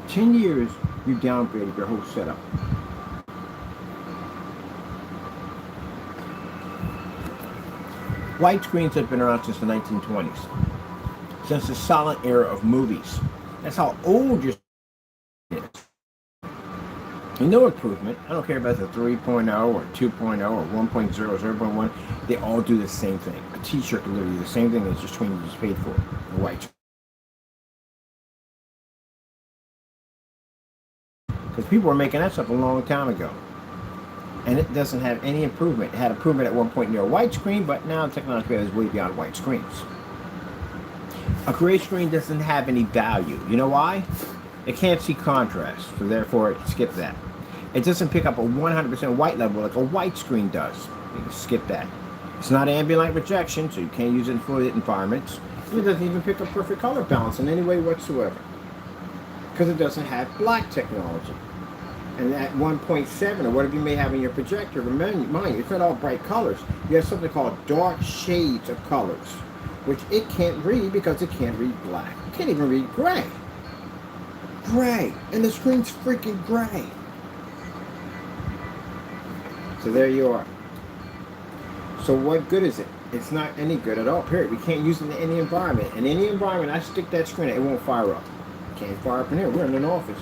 Speaker 1: 10 years, you downgraded your whole setup. White screens have been around since the 1920s. Since the silent era of movies. That's how old your screen is. No improvement. I don't care if it's a 3.0 or 2.0 or 1.0 or 0.1. They all do the same thing. A t-shirt can literally do the same thing as your screen you just paid for. A white. Because people were making that stuff a long time ago. And it doesn't have any improvement. It had improvement at one point near a white screen, but now technology is way beyond white screens. A gray screen doesn't have any value. You know why? It can't see contrast, so therefore skip that. It doesn't pick up a 100% white level like a white screen does. You can skip that. It's not ambient light rejection, so you can't use it in fluid environments. It doesn't even pick up perfect color balance in any way whatsoever, because it doesn't have black technology. And at 1.7 or whatever you may have in your projector, mind you, it's not all bright colors. You have something called dark shades of colors, which it can't read because it can't read black. It can't even read gray. Gray. And the screen's freaking gray. So there you are. So what good is it? It's not any good at all, period. We can't use it in any environment. In any environment, I stick that screen, it won't fire up. Can't fire up in here. We're in an office.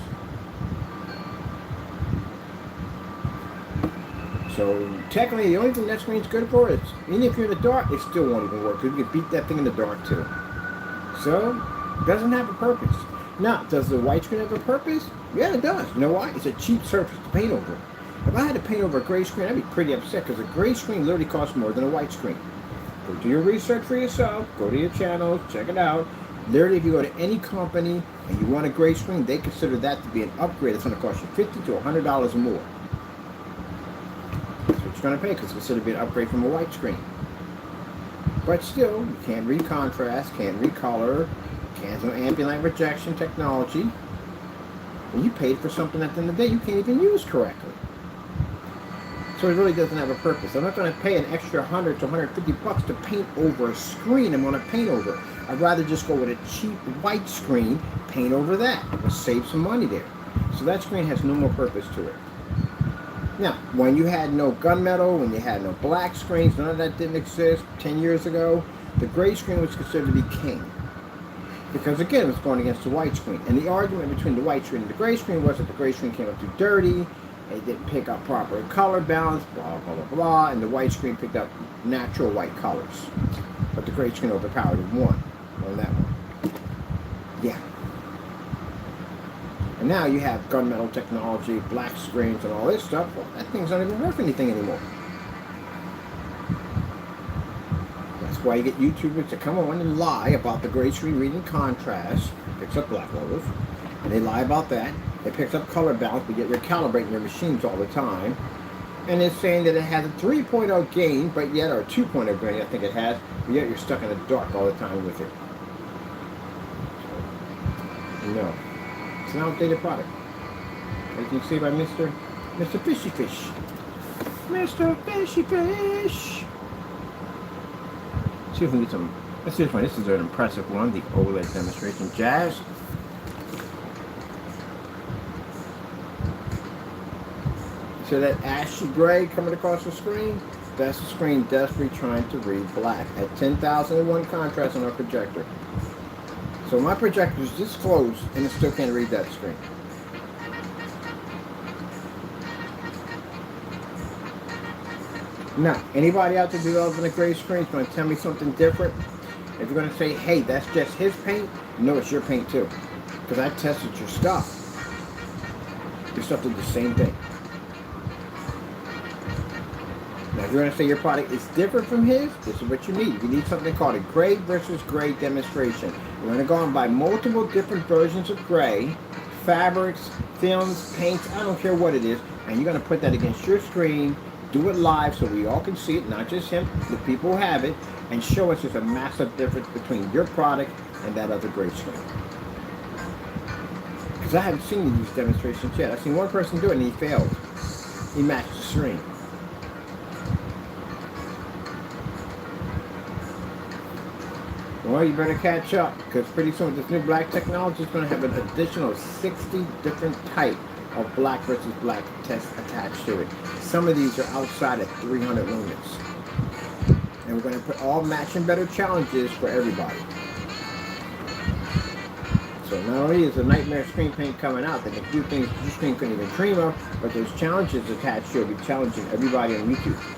Speaker 1: So technically, the only thing that screen's good for is, even if you're in the dark, it still won't even work, because you can beat that thing in the dark too. So, it doesn't have a purpose. Now, does the white screen have a purpose? Yeah, it does. You know why? It's a cheap surface to paint over. If I had to paint over a gray screen, I'd be pretty upset, because a gray screen literally costs more than a white screen. Go do your research for yourself. Go to your channels. Check it out. Literally, if you go to any company and you want a gray screen, they consider that to be an upgrade. It's going to cost you $50 to $100 or more. That's what you're going to pay, because it's considered to be an upgrade from a white screen. But still, you can't read contrast, can't read color, can't do ambient light rejection technology. When you paid for something at the end of the day, you can't even use correctly. So it really doesn't have a purpose. I'm not going to pay an extra $100 to $150 to paint over a screen I'm going to paint over. I'd rather just go with a cheap white screen, paint over that. We'll save some money there. So that screen has no more purpose to it. Now, when you had no gunmetal, when you had no black screens, none of that didn't exist 10 years ago, the gray screen was considered to be king. Because again, it was going against the white screen. And the argument between the white screen and the gray screen was that the gray screen came up too dirty, it didn't pick up proper color balance, blah, blah, blah, blah, and the white screen picked up natural white colors. But the gray screen overpowered and won on that one. Yeah. And now you have gunmetal technology, black screens, and all this stuff. Well, that thing's not even worth anything anymore. That's why you get YouTubers to come on and lie about the gray screen reading contrast, picks up black levels, and they lie about that. It picks up color balance, but yet you're calibrating your machines all the time. And it's saying that it has a 3.0 gain, but yet, or 2.0 gain, I think it has, but yet you're stuck in the dark all the time with it. No. It's an outdated product. As you can see by Mr. Fishy Fish. Mr. Fishy Fish! See if we can get some. Let's see this one. This is an impressive one, the OLED demonstration. Jazz. So that ashy gray coming across the screen, that's the screen desperately trying to read black at 10,001 contrast on our projector. So my projector is this close and it still can't read that screen. Now, anybody out there developing a gray screen is going to tell me something different. If you're going to say, hey, that's just his paint, no, it's your paint too. Because I tested your stuff. Your stuff did the same thing. Now, if you're going to say your product is different from his, this is what you need. You need something called a gray versus gray demonstration. You're going to go and buy multiple different versions of gray, fabrics, films, paints, I don't care what it is, and you're going to put that against your screen, do it live so we all can see it, not just him, the people who have it, and show us there's a massive difference between your product and that other gray screen. Because I haven't seen these demonstrations yet. I've seen one person do it and he failed. He matched the screen. Well, you better catch up, because pretty soon with this new black technology, it's going to have an additional 60 different types of black versus black tests attached to it. Some of these are outside of 300 lumens. And we're going to put all matching better challenges for everybody. So not only is a nightmare screen paint coming out that can do things your screen couldn't even dream of, but there's challenges attached to it. We'll be challenging everybody on YouTube.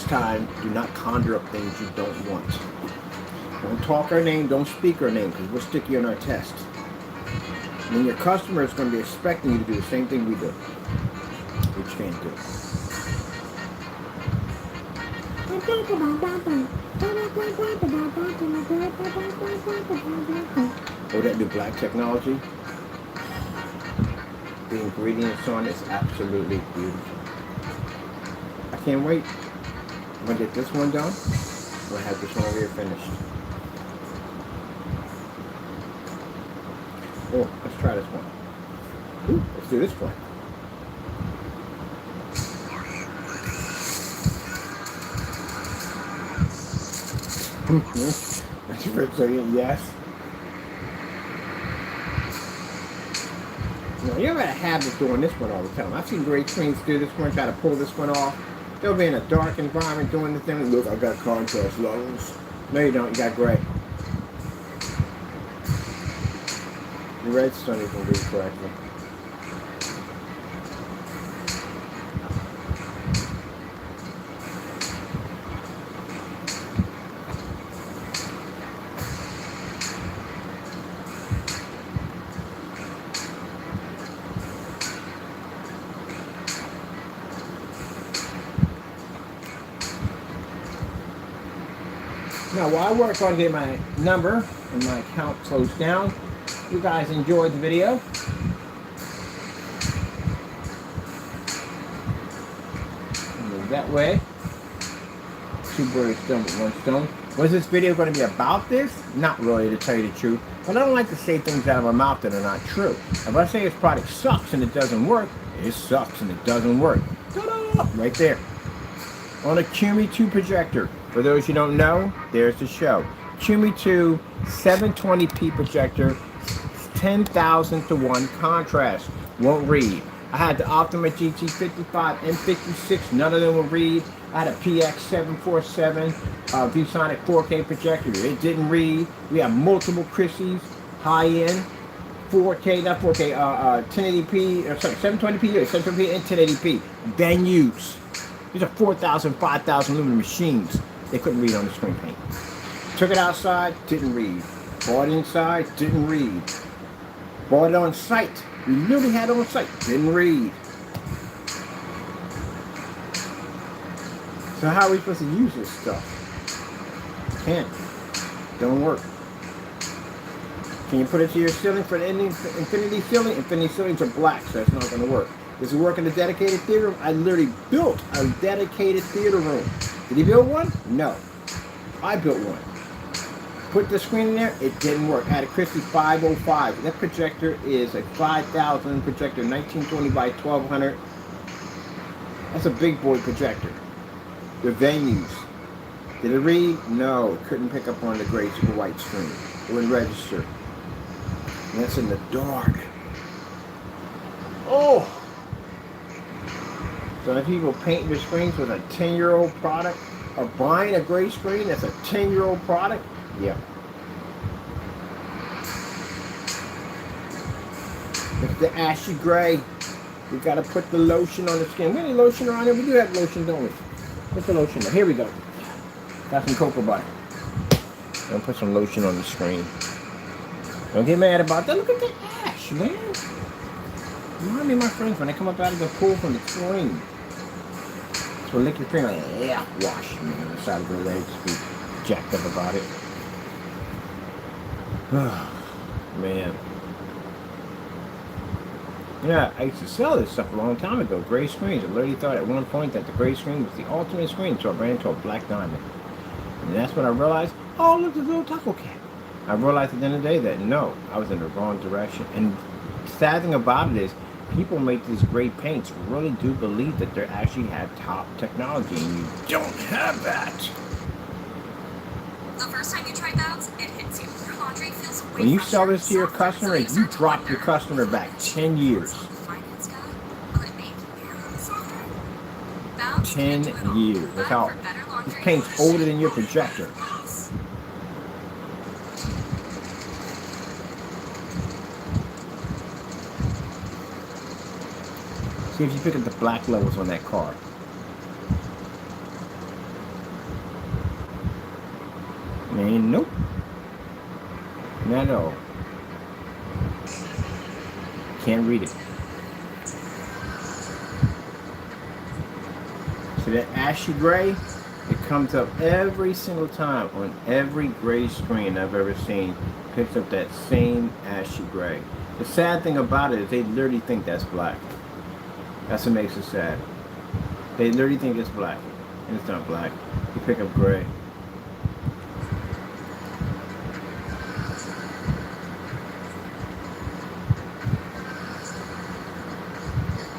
Speaker 1: Time, do not conjure up things you don't want. Don't talk our name, don't speak our name, because we'll stick you in our test. And then your customer is going to be expecting you to do the same thing we do, which you can't do. Oh, that new black technology. The ingredients on it is absolutely beautiful. I can't wait. I'm gonna get this one done. I'm gonna have this one over here finished. Oh, let's try this one. Ooh, let's do this one. That's Brazilian, yes. Now, you ever have habit doing this one all the time? I've seen great screens do this one, try to pull this one off. They'll be in a dark environment doing the thing. Look, I got contrast levels. No, you don't. You got gray. The reds don't even read correctly. Now, while I work on getting my number and my account closed down, you guys enjoyed the video. Move that way. Two birds done with one stone. Was this video going to be about this? Not really, to tell you the truth. But I don't like to say things out of my mouth that are not true. If I say this product sucks and it doesn't work, it sucks and it doesn't work. Ta-da! Right there. On a Cumi 2 projector. For those you don't know, there's the show. Cumi 2 720p projector, 10,000 to 1 contrast. Won't read. I had the Optima GT55 and 56. None of them will read. I had a PX747 ViewSonic 4K projector. It didn't read. We have multiple Christies, high-end, 4K, not 4K, 1080p, or sorry, 720p, 720p and 1080p. Venues. These are 4,000, 5,000 lumen machines. They couldn't read on the screen paint. Took it outside, didn't read. Bought it inside, didn't read. Bought it on site. We literally had it on site, didn't read. So how are we supposed to use this stuff? Can't. Don't work. Can you put it to your ceiling for the infinity ceiling? Infinity ceilings are black, so it's not going to work. Does it work in a dedicated theater room? I literally built a dedicated theater room. Did he build one? No. I built one. Put the screen in there, it didn't work. I had a Christie 505. That projector is a 5,000 projector, 1920 by 1200. That's a big boy projector. The venues. Did it read? No. It couldn't pick up on the gray or white screen. It wouldn't register. And that's in the dark. Oh! So if people paint their screens with a 10-year-old product, or buying a gray screen that's a 10-year-old product, yeah. It's the ashy gray. We gotta put the lotion on the skin. We have any lotion around here? We do have lotion, don't we? Put the lotion there. Here we go. Got some cocoa butter. Gonna put some lotion on the screen. Don't get mad about that. Look at the ash, man. Remind me of my friends when they come up out of the pool from the chlorine. So lick your finger like, yeah, wash me on the side of their legs. Be jacked up about it. Man. Yeah, I used to sell this stuff a long time ago. Gray screens. I literally thought at one point that the gray screen was the ultimate screen, so I ran into a black diamond. And that's when I realized, oh, look, there's a little taco cat. I realized at the end of the day that no, I was in the wrong direction. And the sad thing about it is, people make these great paints really do believe that they actually have top technology, and you don't have that.
Speaker 2: The first time you try Bounce, it hits you. Your laundry feels way
Speaker 1: when you
Speaker 2: fresher,
Speaker 1: sell this to your
Speaker 2: softer,
Speaker 1: customer,
Speaker 2: so
Speaker 1: you
Speaker 2: start to
Speaker 1: drop
Speaker 2: wonder,
Speaker 1: your customer back 10 years.
Speaker 2: Finance guy? Will it make your hair softer? Bounce
Speaker 1: 10
Speaker 2: can do it all,
Speaker 1: years.
Speaker 2: but
Speaker 1: That's how
Speaker 2: for better
Speaker 1: this
Speaker 2: laundry,
Speaker 1: paint's older than your projector. See if you pick up the black levels on that car. Man, nope. Not at all. Can't read it. So that ashy gray, It comes up every single time on every gray screen I've ever seen. Picks up that same ashy gray. The sad thing about it is they literally think that's black. That's what makes it sad. They literally think it's black, and it's not black. You pick up gray.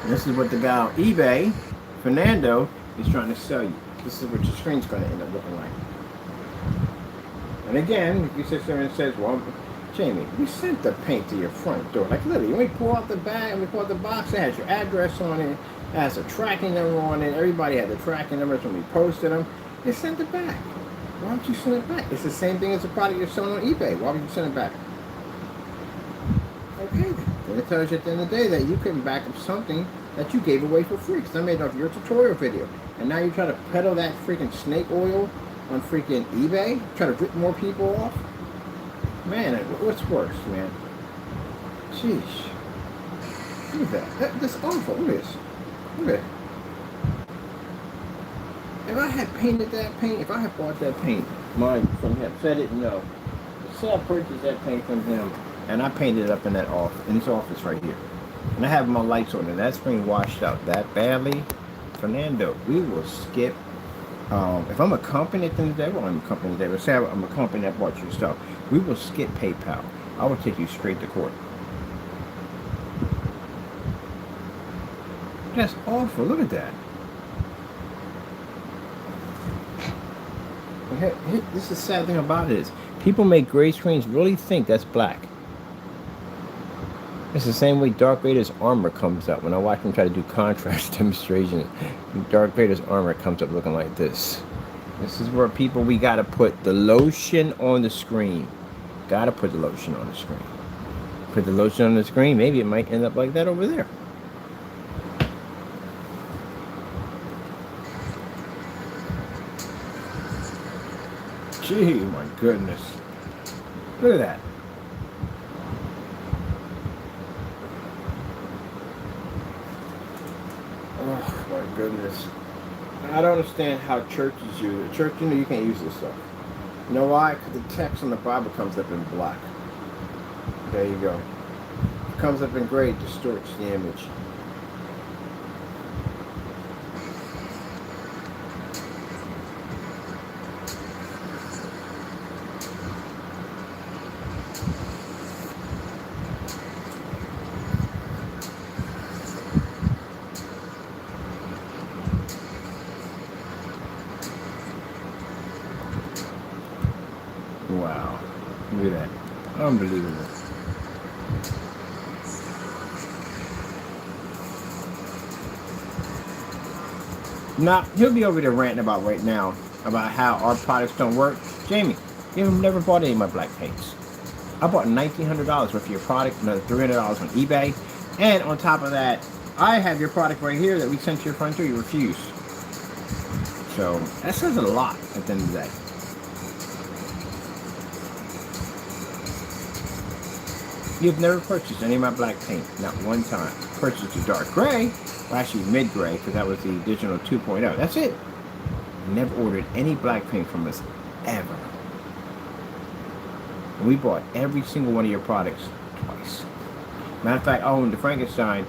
Speaker 1: And this is what the guy on eBay, Fernando, is trying to sell you. This is what your screen's going to end up looking like. And again, if you sit there and says, well, Jamie, we sent the paint to your front door. Like literally, when we pull out the bag, when we pull out the box, it has your address on it, it has a tracking number on it. Everybody had the tracking numbers when we posted them. They sent it back. Why would you send it back? It's the same thing as the product you're selling on eBay. Why would you send it back? Okay, then it tells you at the end of the day that you couldn't back up something that you gave away for free because I made it off your tutorial video. And now you try to peddle that freaking snake oil on freaking eBay? Try to rip more people off? Man, what's worse, man? Sheesh. Look at that. That's awful. Look at this. Look at it. If I had painted that paint, if I had bought that paint, mine from him, said it no. Say I purchased that paint from him, and I painted it up in that office, in his office right here. And I have my lights on, and that's being washed out that badly. Fernando, we will skip. If I'm a company at the end of the day, well, I'm a company today, but say I'm a company that bought your stuff, we will skip PayPal. I will take you straight to court. That's awful. Look at that. This is the sad thing about it is people make gray screens really think that's black. It's the same way Darth Vader's armor comes up. When I watch him try to do contrast demonstrations, Darth Vader's armor comes up looking like this. This is where people, we got to put the lotion on the screen. Got to put the lotion on the screen. Put the lotion on the screen, maybe it might end up like that over there. Gee, my goodness. Look at that. Oh, my goodness. I don't understand how churches use it. Church, you can't use this stuff. You know why? Because the text on the Bible comes up in black. There you go. If it comes up in gray, it distorts the image. Wow. Look at that. Unbelievable. Now, he'll be over there ranting about right now about how our products don't work. Jamie, you've never bought any of my black paints. I bought $1,900 worth of your product, another $300 on eBay. And on top of that, I have your product right here that we sent to your front door. You refused. So, that says a lot at the end of the day. You've never purchased any of my black paint, not one time. Purchased a dark gray, well actually mid-gray, because that was the original 2.0. That's it. Never ordered any black paint from us, ever. And we bought every single one of your products twice. Matter of fact, I owned the Frankenstein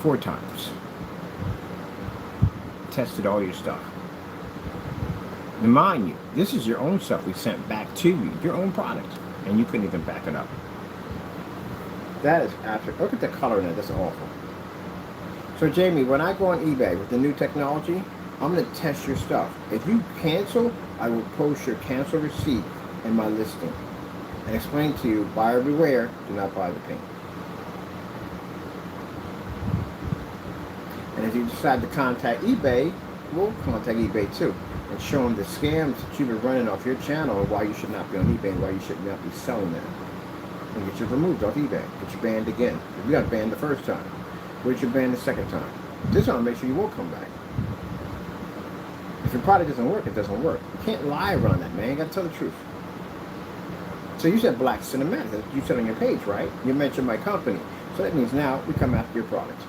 Speaker 1: 4 times. Tested all your stuff. And mind you, this is your own stuff we sent back to you, your own product, and you couldn't even back it up. That is absolute. Look at the color in it. That's awful. So, Jamie, when I go on eBay with the new technology, I'm going to test your stuff. If you cancel, I will post your cancel receipt in my listing and explain to you, buyer beware, do not buy the paint. And if you decide to contact eBay, we'll contact eBay too and show them the scams that you've been running off your channel and why you should not be on eBay and why you should not be selling them. And get you removed off eBay. Get you banned again. We got banned the first time. We get you banned the second time. This time, make sure you won't come back. If your product doesn't work, it doesn't work. You can't lie around that, man. You gotta tell the truth. So you said Black Cinematic. You said on your page, right? You mentioned my company. So that means now we come after your product.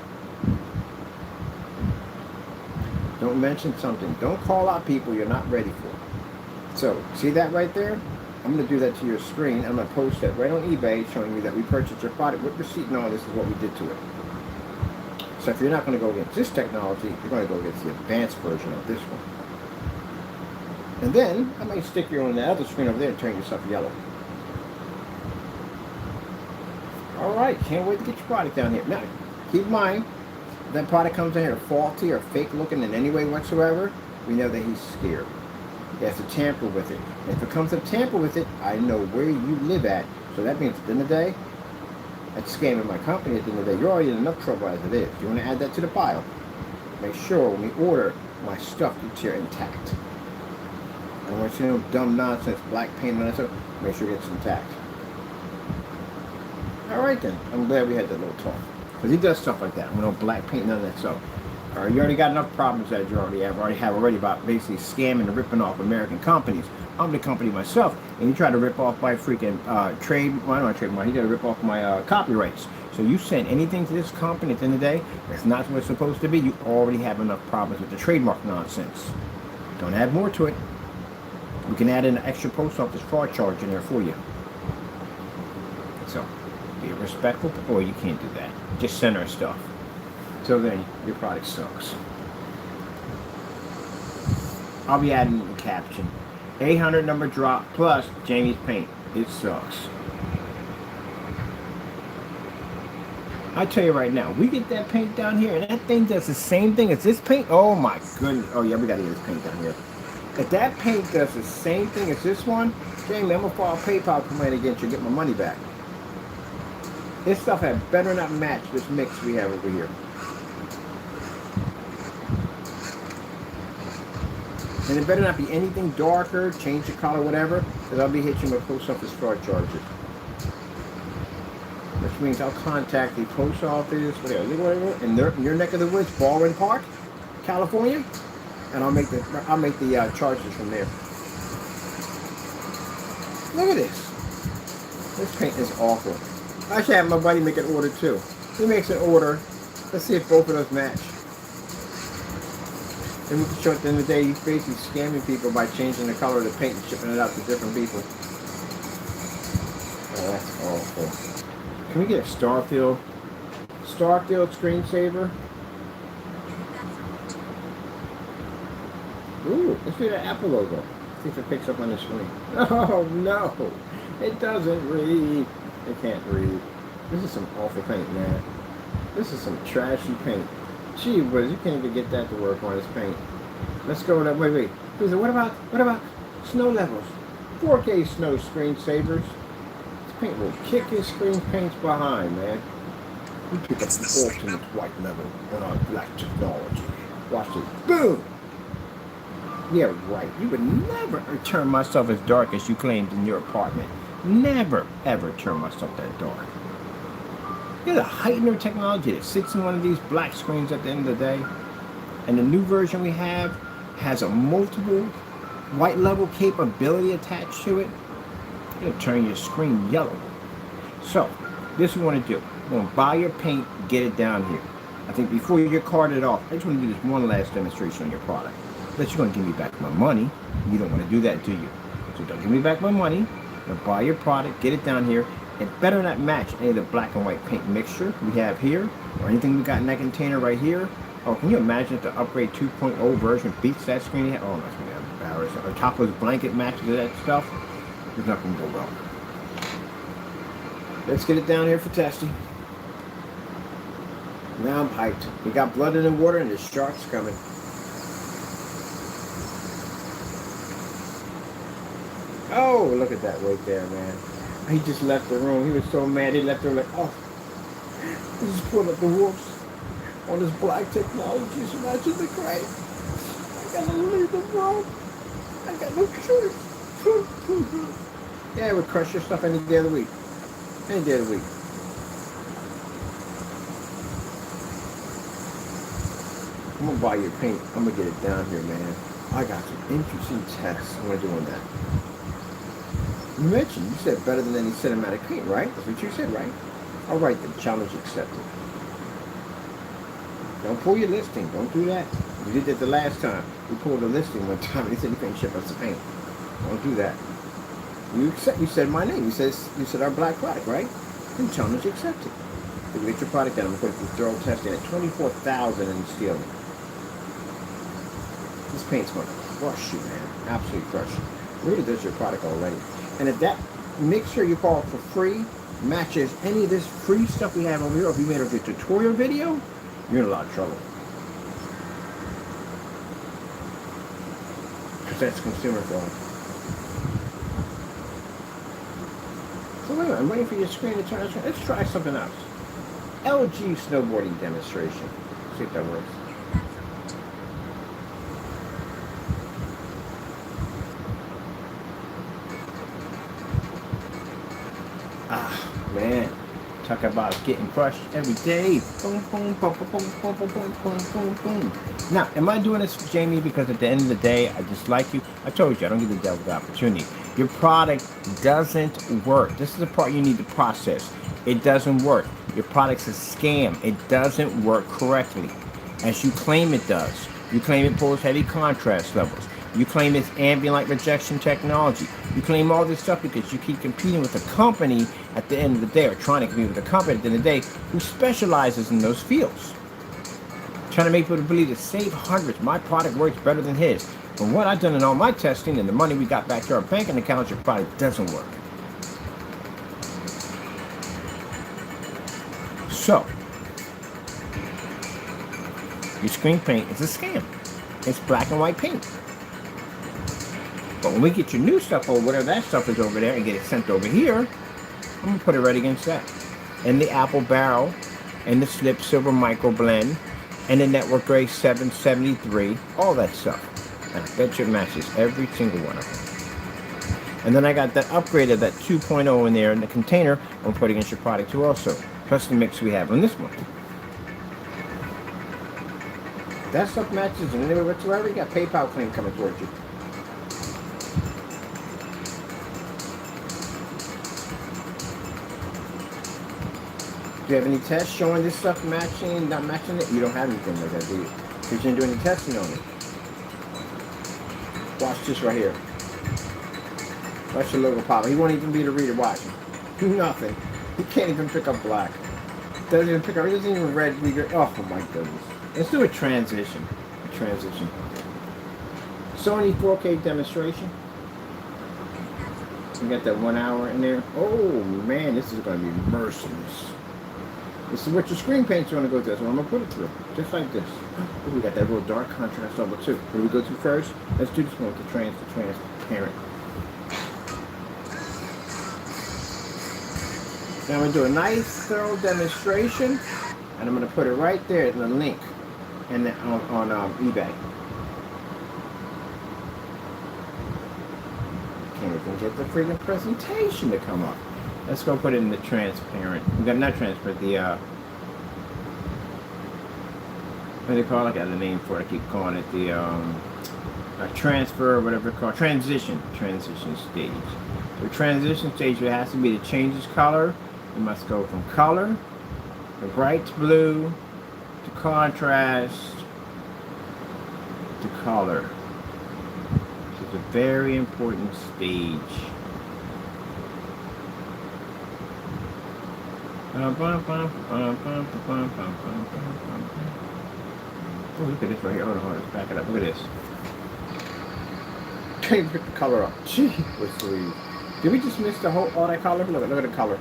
Speaker 1: Don't mention something. Don't call out people you're not ready for. So, see that right there? I'm going to do that to your screen. I'm going to post that right on eBay showing you that we purchased your product with receipt and all this is what we did to it. So if you're not going to go against this technology, you're going to go against the advanced version of this one. And then, I might stick you on the other screen over there and turn yourself yellow. Alright, can't wait to get your product down here. Now, keep in mind, if that product comes in here faulty or fake looking in any way whatsoever, we know that he's scared. He has to tamper with it. And if it comes to tamper with it, I know where you live at. So that means at the end of the day, that's scamming my company at the end of the day. You're already in enough trouble as it is. You want to add that to the pile. Make sure when we order, my stuff gets here intact. I don't want you to know dumb nonsense, black paint on that stuff. Make sure it gets intact. Alright then. I'm glad we had that little talk. Because he does stuff like that. We don't black paint, none of that stuff. You already got enough problems that you already have about basically scamming and ripping off American companies. I'm the company myself, and you try to rip off my freaking you got to rip off my copyrights. So you send anything to this company at the end of the day, that's not what it's supposed to be, you already have enough problems with the trademark nonsense. Don't add more to it. We can add in an extra post office fraud charge in there for you. So, be respectful, or you can't do that. Just send our stuff. Till then, your product sucks. I'll be adding the caption. 800 number drop plus Jamie's paint. It sucks. I tell you right now, we get that paint down here and that thing does the same thing as this paint. Oh my goodness. Oh yeah, we gotta get this paint down here. If that paint does the same thing as this one, Jamie, I'm gonna file a PayPal complaint against you and get my money back. This stuff had better not match this mix we have over here. And it better not be anything darker, change the color, whatever, because I'll be hitting with post office fraud charges. Which means I'll contact the post office, whatever, in your neck of the woods, Baldwin Park, California, and I'll make the charges from there. Look at this. This paint is awful. I should have my buddy make an order too. He makes an order. Let's see if both of those match. And we can show at the end of the day, he's basically scamming people by changing the color of the paint and shipping it out to different people. Oh, that's awful. Can we get a Starfield screensaver? Ooh, let's do the Apple logo. See if it picks up on the screen. Oh no, it doesn't read. It can't read. This is some awful paint, man. This is some trashy paint. Gee whiz, you can't even get that to work on this paint. Let's go with that. Wait. What about snow levels? 4K snow screensavers. This paint will kick his screen paints behind, man. We pick up the ultimate white level on our black technology. Watch this. Boom! Yeah, right. You would never turn my stuff as dark as you claimed in your apartment. Never, ever turn my stuff that dark. There's a heightener technology that sits in one of these black screens at the end of the day. And the new version we have has a multiple white level capability attached to it. It'll turn your screen yellow. So, this is what we want to do. We're going to buy your paint, get it down here. I think before you get carded off, I just want to do this one last demonstration on your product. But you're going to give me back my money. You don't want to do that, do you? So don't give me back my money. Now buy your product, get it down here. It better not match any of the black and white paint mixture we have here, or anything we got in that container right here. Oh, can you imagine if the upgrade 2.0 version beats that screen? Oh, that's going to be embarrassing. Or top of the blanket matches that stuff. It's not going to go well. Let's get it down here for testing. Now I'm hyped. We got blood in the water and the shark's coming. Oh, look at that right there, man. He just left the room. He was so mad. He left the room like, oh, he just pulled up the wolves on this black technology. So much in the grave. I gotta leave the room. I got no choice. Yeah, it would crush your stuff any day of the week. Any day of the week. I'm gonna buy your paint. I'm gonna get it down here, man. I got some interesting tests I'm gonna do on that. You mentioned, you said better than any cinematic paint, right? That's what you said, right? All right, then, challenge accepted. Don't pull your listing. Don't do that. We did that the last time. We pulled a listing one time and he said you couldn't ship us the paint. Don't do that. You said my name. You said our black product, right? Then tell them that you accept it. So you get your product done. I'm going to put it through thorough testing at 24,000 in steel. This paint's going to crush you, man. Absolutely crush you. Really does your product already. And if that mixture you bought for free matches any of this free stuff we have over here, or if you made a tutorial video, you're in a lot of trouble. Because that's consumer fraud. So wait a minute, I'm waiting for your screen to turn. Let's try something else. LG snowboarding demonstration. See if that works. Man, talk about getting crushed every day. Boom, boom, boom, boom, boom, boom, boom, boom, boom, boom, boom. Now, am I doing this, Jamie, because at the end of the day, I just like you? I told you, I don't give the devil the opportunity. Your product doesn't work. This is the part you need to process. It doesn't work. Your product's a scam. It doesn't work correctly, as you claim it does. You claim it pulls heavy contrast levels. You claim it's ambient light rejection technology. You claim all this stuff because you keep competing with a company at the end of the day, or trying to compete with a company at the end of the day who specializes in those fields. Trying to make people believe to save hundreds. My product works better than his. From what I've done in all my testing and the money we got back to our banking accounts, your product doesn't work. So, your screen paint is a scam. It's black and white paint. But when we get your new stuff or whatever that stuff is over there and get it sent over here, I'm going to put it right against that. And the Apple Barrel, and the Slip Silver Micro Blend, and the Network Gray 773, all that stuff. And I bet you it matches every single one of them. And then I got that upgrade of that 2.0 in there in the container I'm going to put against your product too also. Plus the mix we have on this one. That stuff matches in any way whatsoever. You got PayPal claim coming towards you. Do you have any tests showing this stuff matching, not matching it? You don't have anything like that, do you? Because you didn't do any testing on it. Watch this right here. Watch the logo pop. He won't even be the reader. Watch. Nothing. He can't even pick up black. Doesn't even pick up. He doesn't even red reader. Oh my goodness. Let's do a transition. Sony 4K demonstration. We got that 1 hour in there. Oh man, this is going to be merciless. This is what your screen paint's going to go through. So I'm going to put it through. Just like this. Oh, we got that real dark contrast level too. What do we go to first? Let's do this one with the transparent. Now I'm going to do a nice thorough demonstration. And I'm going to put it right there in the link and on eBay. Can't even get the freaking presentation to come up. Let's go put it in the transparent. We got not transparent, the what do they call it? I got a name for it. I keep calling it the transfer or whatever it's called. Transition stage. The transition stage, it has to be to change its color. You must go from color to bright blue to contrast to color. This is a very important stage. Oh, look at this right here. Hold on, let's back it up. Look at this. Can't even pick the color up. Gee, what's the... Did we just miss all that color? Look at the color.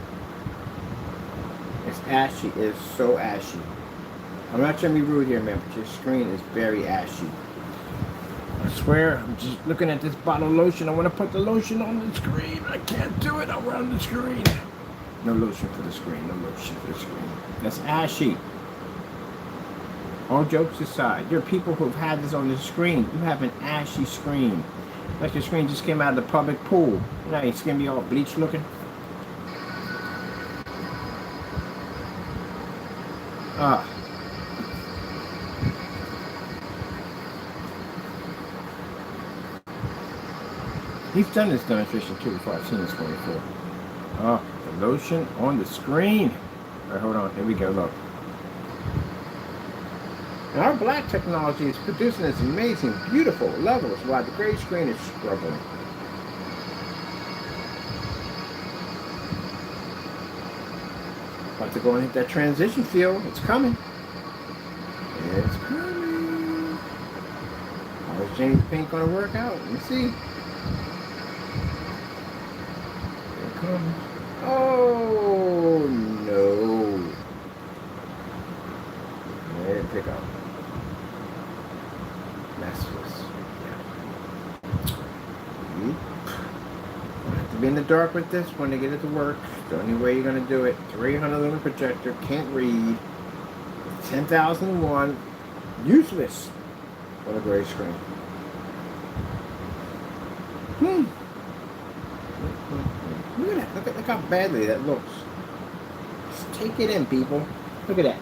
Speaker 1: It's ashy. It's so ashy. I'm not trying to be rude here, man, but your screen is very ashy. I swear, I'm just looking at this bottle of lotion. I want to put the lotion on the screen. I can't do it around the screen. No lotion for the screen. No lotion for the screen. That's ashy. All jokes aside, there are people who have had this on the screen. You have an ashy screen. Like your screen just came out of the public pool. You know, it's going to be all bleach looking. He's done this demonstration too before. I've seen this one before. Oh, the lotion on the screen. All right, hold on. Here we go. Look. And our black technology is producing this amazing, beautiful levels while the gray screen is struggling. About to go and hit that transition field. It's coming. It's coming. How is James Paint going to work out? Let me see. Here it comes. Oh, no. Let it pick up. Messless. Yeah. You have to be in the dark with this one to get it to work. The only way you're going to do it. 300 lumen projector. Can't read. 10,001. Useless on a gray screen. Look at that. Look how badly that looks. Just take it in, people. Look at that.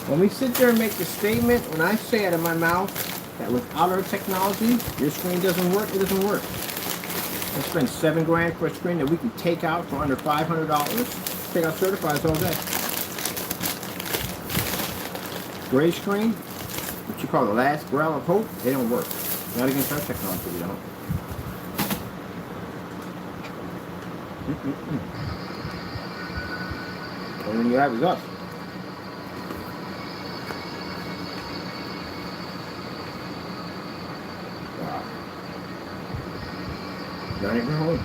Speaker 1: When we sit there and make the statement, when I say out of my mouth that without our technology, your screen doesn't work, it doesn't work. I spend $7 grand for a screen that we can take out for under $500. Take out certifies all day. Gray screen, what you call the last growl of hope, they don't work. Not against our technology, they don't. And when you have is us. Wow. Not even home.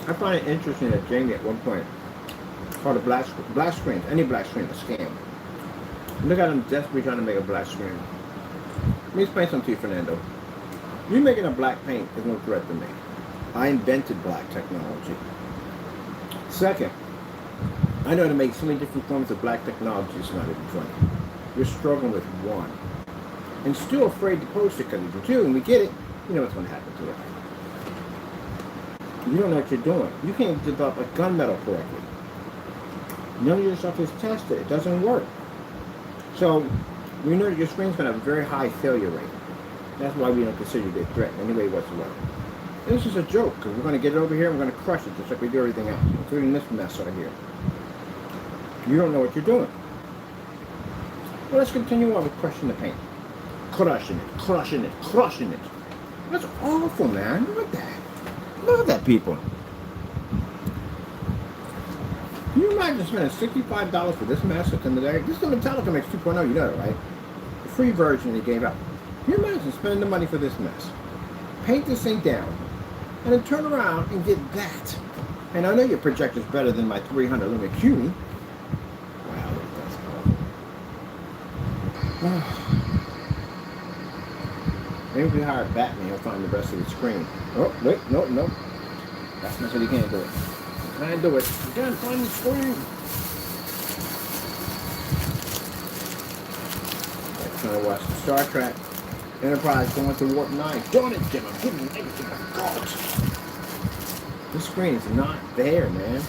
Speaker 1: I find it interesting that Jamie at one point called a black screen, any black screen, a scam. Look at him desperately trying to make a black screen. Let me explain something to you, Fernando. You making a black paint is no threat to me. I invented black technology. Second, I know how to make so many different forms of black technology, it's not even funny. You're struggling with one. And still afraid to post it because if you do and we get it, you know what's going to happen to it. You don't know what you're doing. You can't develop a gunmetal correctly. None of your stuff is tested. It doesn't work. So we know that your screen's going to have a very high failure rate. That's why we don't consider it a threat in any way whatsoever. This is a joke because we're going to get it over here and we're going to crush it just like we do everything else, including this mess right here. You don't know what you're doing. Well, let's continue on with crushing the paint. Crushing it, crushing it, crushing it. That's awful, man. Look at that. Look at that, people. Can you imagine spending $65 for this mess at the end of the day? This is the Metallica Mix 2.0, you know that, right? The free version they gave out. Can you imagine spending the money for this mess? Paint this thing down, and then turn around and get that. And I know your projector's better than my 300 lumen CUNY. Wow, that's awful. Maybe if we hire Batman, he'll find the rest of the screen. Oh, wait, no. That's not what he can't do it. He can't do it. You can't find the screen. I'm trying to watch the Star Trek Enterprise going to Warp 9. Darn it, Jim, I'm giving you everything I've got. This screen is not there, man.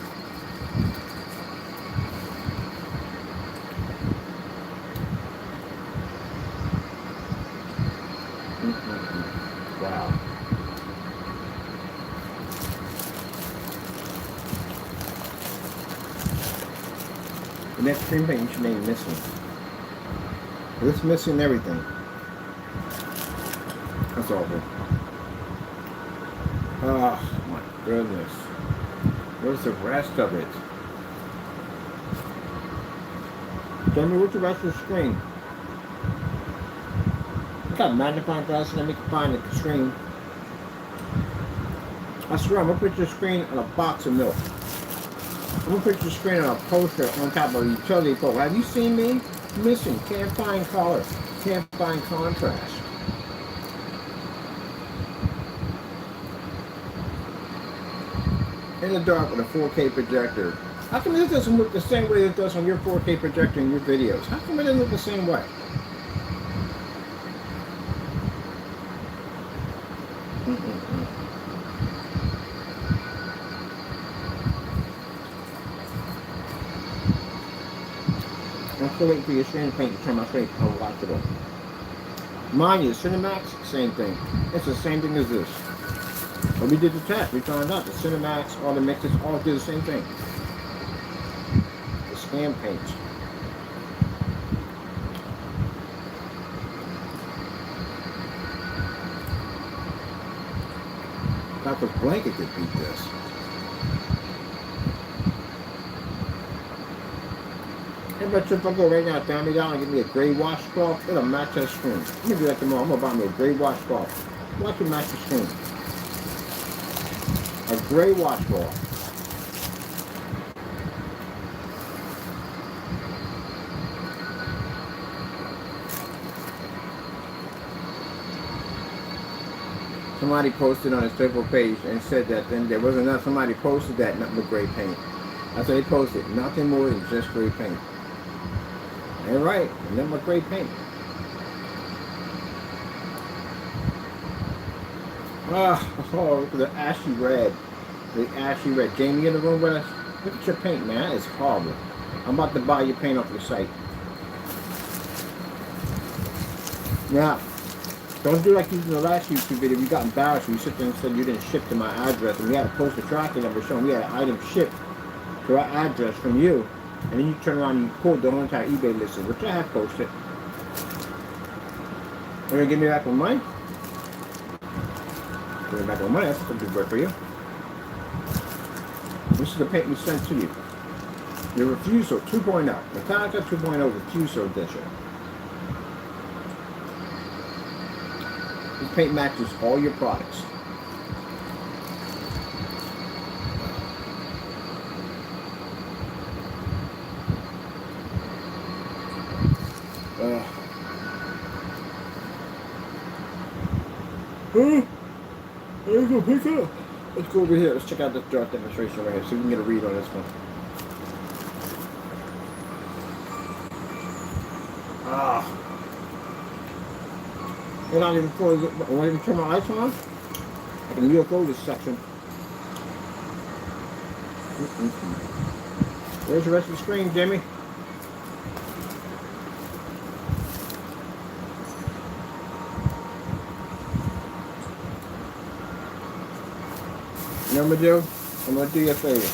Speaker 1: Wow. The next screen paint you should name missing. This missing everything. That's awful. Oh my goodness. Where's the rest of it? Tell me what's the rest of the screen? I got a magnifying glass and then we can find the screen. I swear I'm gonna put your screen on a box of milk. I'm gonna put your screen on a poster on top of a utility pole. Have you seen me? Missing. Can't find color. Can't find contrast. In the dark with a 4K projector. How come this doesn't look the same way it does on your 4K projector in your videos? How come it doesn't look the same way? I'm still waiting for your screen paint to turn my screen unwatchable. Mind you, Cinemax, same thing. It's the same thing as this. But we did the test. We found out the Cinemax, all the mixes, all do the same thing. The scam paint. Dr. Blanket could beat this. Hey, but if I go right now, $30 and get me a gray washcloth, it'll match that screen. I'm gonna do that tomorrow. I'm gonna buy me a gray washcloth. Watch it match the screen. A gray washcloth. Somebody posted on his Facebook page and said that then there wasn't enough. Somebody posted that nothing but gray paint. That's what they posted. Nothing more than just gray paint. They're right. Nothing but gray paint. Oh, look at the ashy red. The ashy red. Jamie in the room with us? Look at your paint, man. That is horrible. I'm about to buy your paint off your site. Now, don't do like you did in the last YouTube video. You got embarrassed. You sit there and said you didn't ship to my address. And we had to post a tracking number showing we had an item shipped to our address from you. And then you turn around and you pulled the whole entire eBay listing, which I have posted. You're going to give me back my money? Give me back my money. That's a good work for you. This is the paint we sent to you. Your Refusal 2.0. Metallica 2.0 Refusal Edition. This paint matches all your products. Let's go pick it up. Let's go over here. Let's check out this draft demonstration right here. So we can get a read on this one. We're not even fully. I want to turn my lights on. I can UFO this section. Where's the rest of the screen, Jimmy? You know what I'm going to do? I'm going to do you a favor.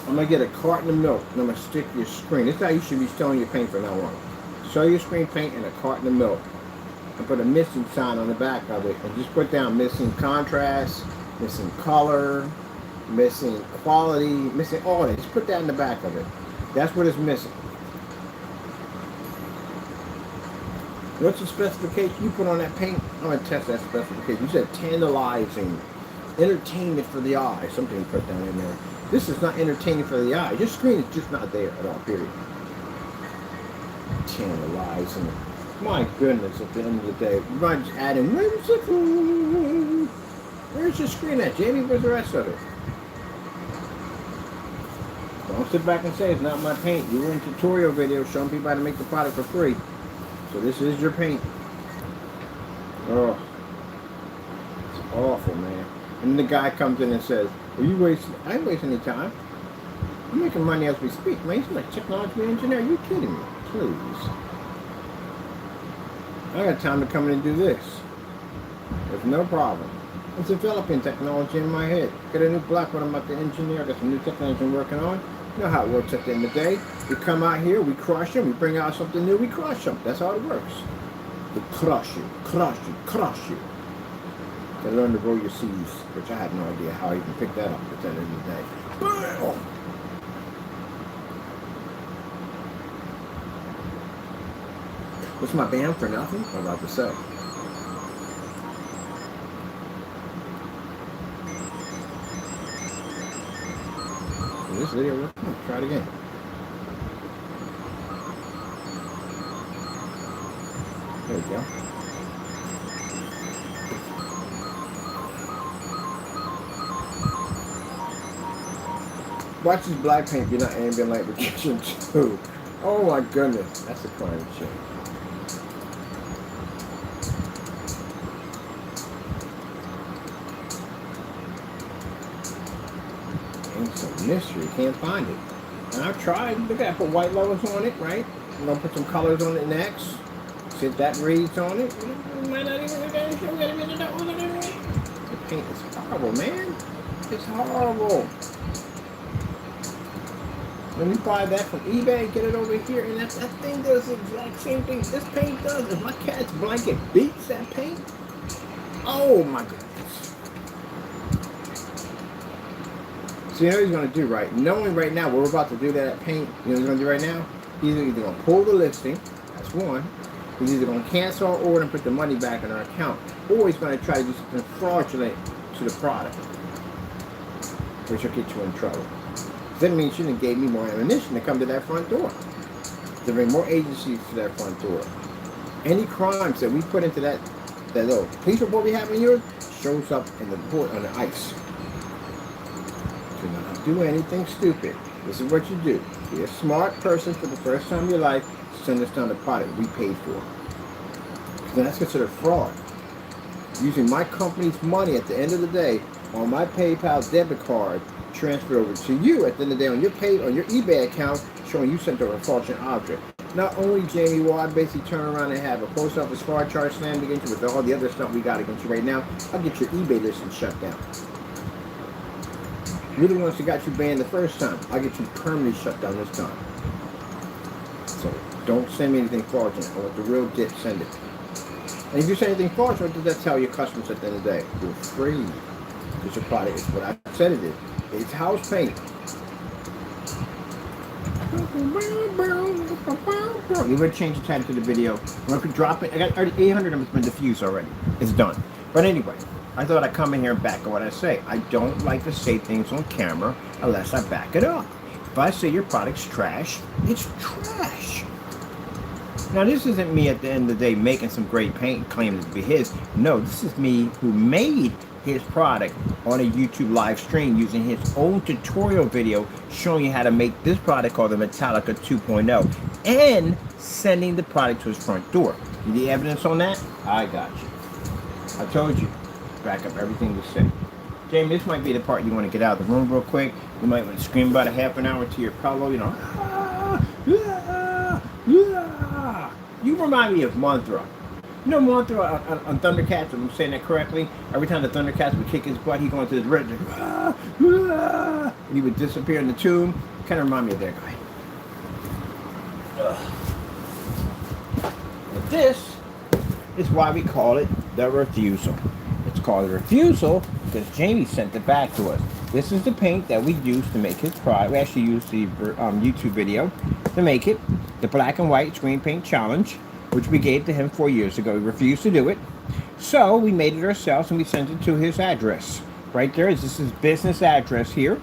Speaker 1: I'm going to get a carton of milk and I'm going to stick your screen. This is how you should be selling your paint from now on. Sell your screen paint and a carton of milk. And put a missing sign on the back of it. And just put down missing contrast, missing color, missing quality, missing all that. Just put that in the back of it. That's what is missing. What's the specification you put on that paint? I'm going to test that specification. You said tantalizing. Entertainment for the eye. Something put down in there. This is not entertaining for the eye. Your screen is just not there at all, period. Tantalizing. My goodness, at the end of the day. You might just add in, where's your screen at, Jamie? Where's the rest of it? Don't sit back and say it's not my paint. You were in tutorial videos showing people how to make the product for free. So this is your paint. Oh. It's awful, man. And the guy comes in and says, well, you wasting, I ain't wasting any time. I'm making money as we speak, man. He's like technology engineer. Are you kidding me? Please. I got time to come in and do this. There's no problem. I'm developing technology in my head. Got a new block when I'm at the engineer. Got some new technology I'm working on. You know how it works at the end of the day. We come out here, we crush them. We bring out something new, we crush them. That's how it works. We crush you, crush you, crush you. To learn to roll your C's, which I had no idea how you can pick that up at the end of the day. Oh. What's my band for nothing? I'm about to say. Is this video working? Try it again. There we go. Watch this black paint be not ambient light protection too. Oh my goodness, that's a climate change. Ain't some mystery, can't find it. And I've tried. Look at, I put white levels on it, right? I'm gonna put some colors on it next. See if that reads on it. It might not even paint is horrible, man. It's horrible. Let me buy that from eBay, get it over here, and that thing does the exact same thing this paint does. If my cat's blanket beats that paint, oh my goodness. So you know what he's going to do, right? Knowing right now we're about to do that paint, you know what he's going to do right now? He's either going to pull the listing, that's one. He's either going to cancel our order and put the money back in our account, or he's going to try to do something fraudulent to the product, which will get you in trouble. That means you done gave me more ammunition to come to that front door. To bring more agencies to that front door. Any crimes that we put into that little police report we have in yours shows up in the report on the ice. Do not do anything stupid. This is what you do. Be a smart person for the first time in your life. Send us down the product we paid for. Then that's considered fraud. Using my company's money at the end of the day on my PayPal debit card, transfer over to you at the end of the day on your eBay account, showing you sent over a fraudulent object. Not only, Jamie, will I basically turn around and have a post office fraud charge slammed against you with all the other stuff we got against you right now, I'll get your eBay listing shut down. You're the ones that got you banned the first time. I'll get you permanently shut down this time. So don't send me anything fraudulent. I want the real dip, send it. And if you send anything fraudulent, what does that tell your customers at the end of the day? You're free. Because your product is what I said it is. It's house paint. You better change the title to the video. I'm going to drop it. I got 800 of them been diffused already. It's done. But anyway, I thought I'd come in here and back up what I say. I don't like to say things on camera unless I back it up. If I say your product's trash, it's trash. Now, this isn't me at the end of the day making some great paint and claiming it to be his. No, this is me who made his product on a YouTube live stream using his own tutorial video showing you how to make this product called the Metallica 2.0 and sending the product to his front door. You need evidence on that? I got you. I told you. Back up everything you say. Jamie, this might be the part you want to get out of the room real quick. You might want to scream about a half an hour to your pillow, you know. You remind me of Mothra. You know Mothra on Thundercats, if I'm saying that correctly? Every time the Thundercats would kick his butt, he'd go into the red, and he would disappear in the tomb. Kind of remind me of that guy. But this is why we call it the refusal. It's called a refusal because Jamie sent it back to us. This is the paint that we used to make his product. We actually used the YouTube video to make it. The black and white screen paint challenge, which we gave to him 4 years ago. He refused to do it. So we made it ourselves and we sent it to his address. Right there is his business address here.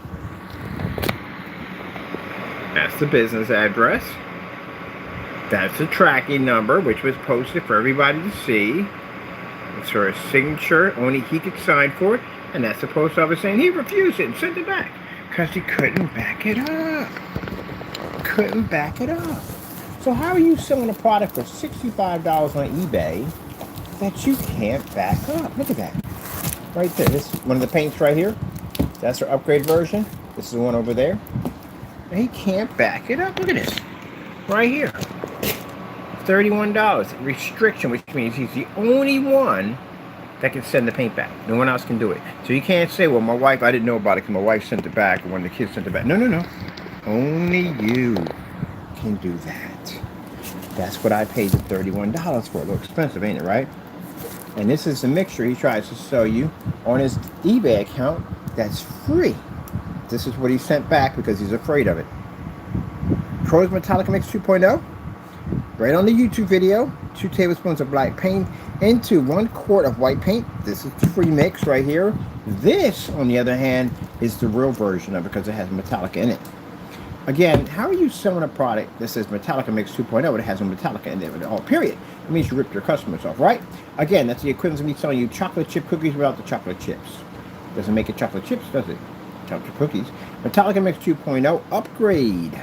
Speaker 1: That's the business address. That's the tracking number, which was posted for everybody to see. It's for a signature, only he could sign for it. And that's the post office saying he refused it and sent it back. Because he couldn't back it up. Couldn't back it up. So how are you selling a product for $65 on eBay that you can't back up? Look at that. Right there. This is one of the paints right here. That's our upgrade version. This is the one over there. And he can't back it up. Look at this. Right here. $31. Restriction, which means he's the only one that can send the paint back. No one else can do it. So you can't say, well, my wife, I didn't know about it because my wife sent it back or one of the kids sent it back. No, no, no. Only you can do that. That's what I paid the $31 for. A little expensive, ain't it, right? And this is the mixture he tries to sell you on his eBay account that's free. This is what he sent back because he's afraid of it. Crows Metallica Mix 2.0. Right on the YouTube video. 2 tablespoons of black paint into 1 quart of white paint. This is the free mix right here. This, on the other hand, is the real version of it because it has Metallica in it. Again, how are you selling a product that says Metallica Mix 2.0 but it has no Metallica in it at all, period? It means you rip your customers off, right? Again, that's the equivalent of me selling you chocolate chip cookies without the chocolate chips. Doesn't make it chocolate chips, does it? Chocolate cookies. Metallica Mix 2.0 upgrade.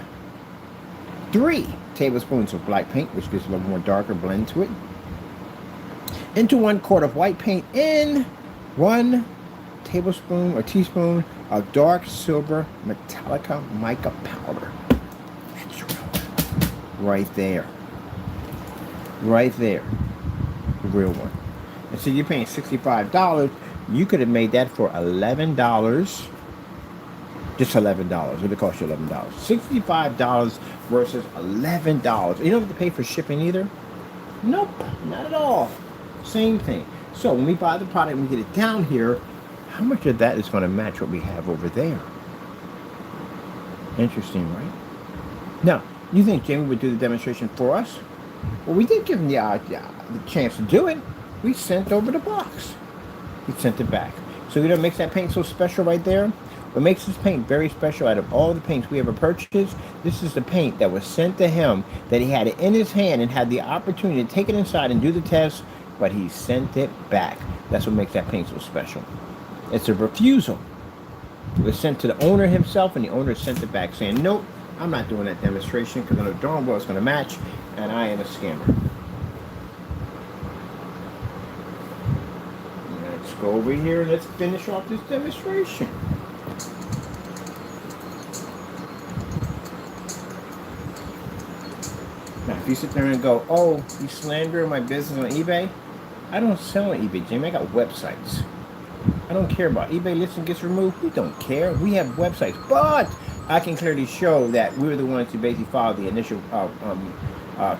Speaker 1: 3 tablespoons of black paint, which gives a little more darker blend to it. Into 1 quart of white paint in 1 tablespoon or teaspoon of dark silver Metallica mica powder. That's right there. Right there. The real one. And so you're paying $65 You could have made that for $11. Just $11. What did it cost you? $11. $65 versus $11. You don't have to pay for shipping either. Nope, not at all. Same thing. So when we buy the product and we get it down here, how much of that is going to match what we have over there? Interesting, right? Now, you think Jamie would do the demonstration for us? Well, we did give him the chance to do it. We sent over the box. He sent it back. So you know what makes that paint so special right there? What makes this paint very special out of all the paints we ever purchased, this is the paint that was sent to him, that he had it in his hand and had the opportunity to take it inside and do the test, but he sent it back. That's what makes that paint so special. It's a refusal. It was sent to the owner himself, and the owner sent it back saying, nope, I'm not doing that demonstration because I know darn well it's going to match, and I am a scammer. Let's go over here and let's finish off this demonstration. Now, if you sit there and go, oh, you slander my business on eBay, I don't sell on eBay, Jamie. I got websites. I don't care about eBay listing gets removed. We don't care. We have websites. But I can clearly show that we're the ones who basically filed the initial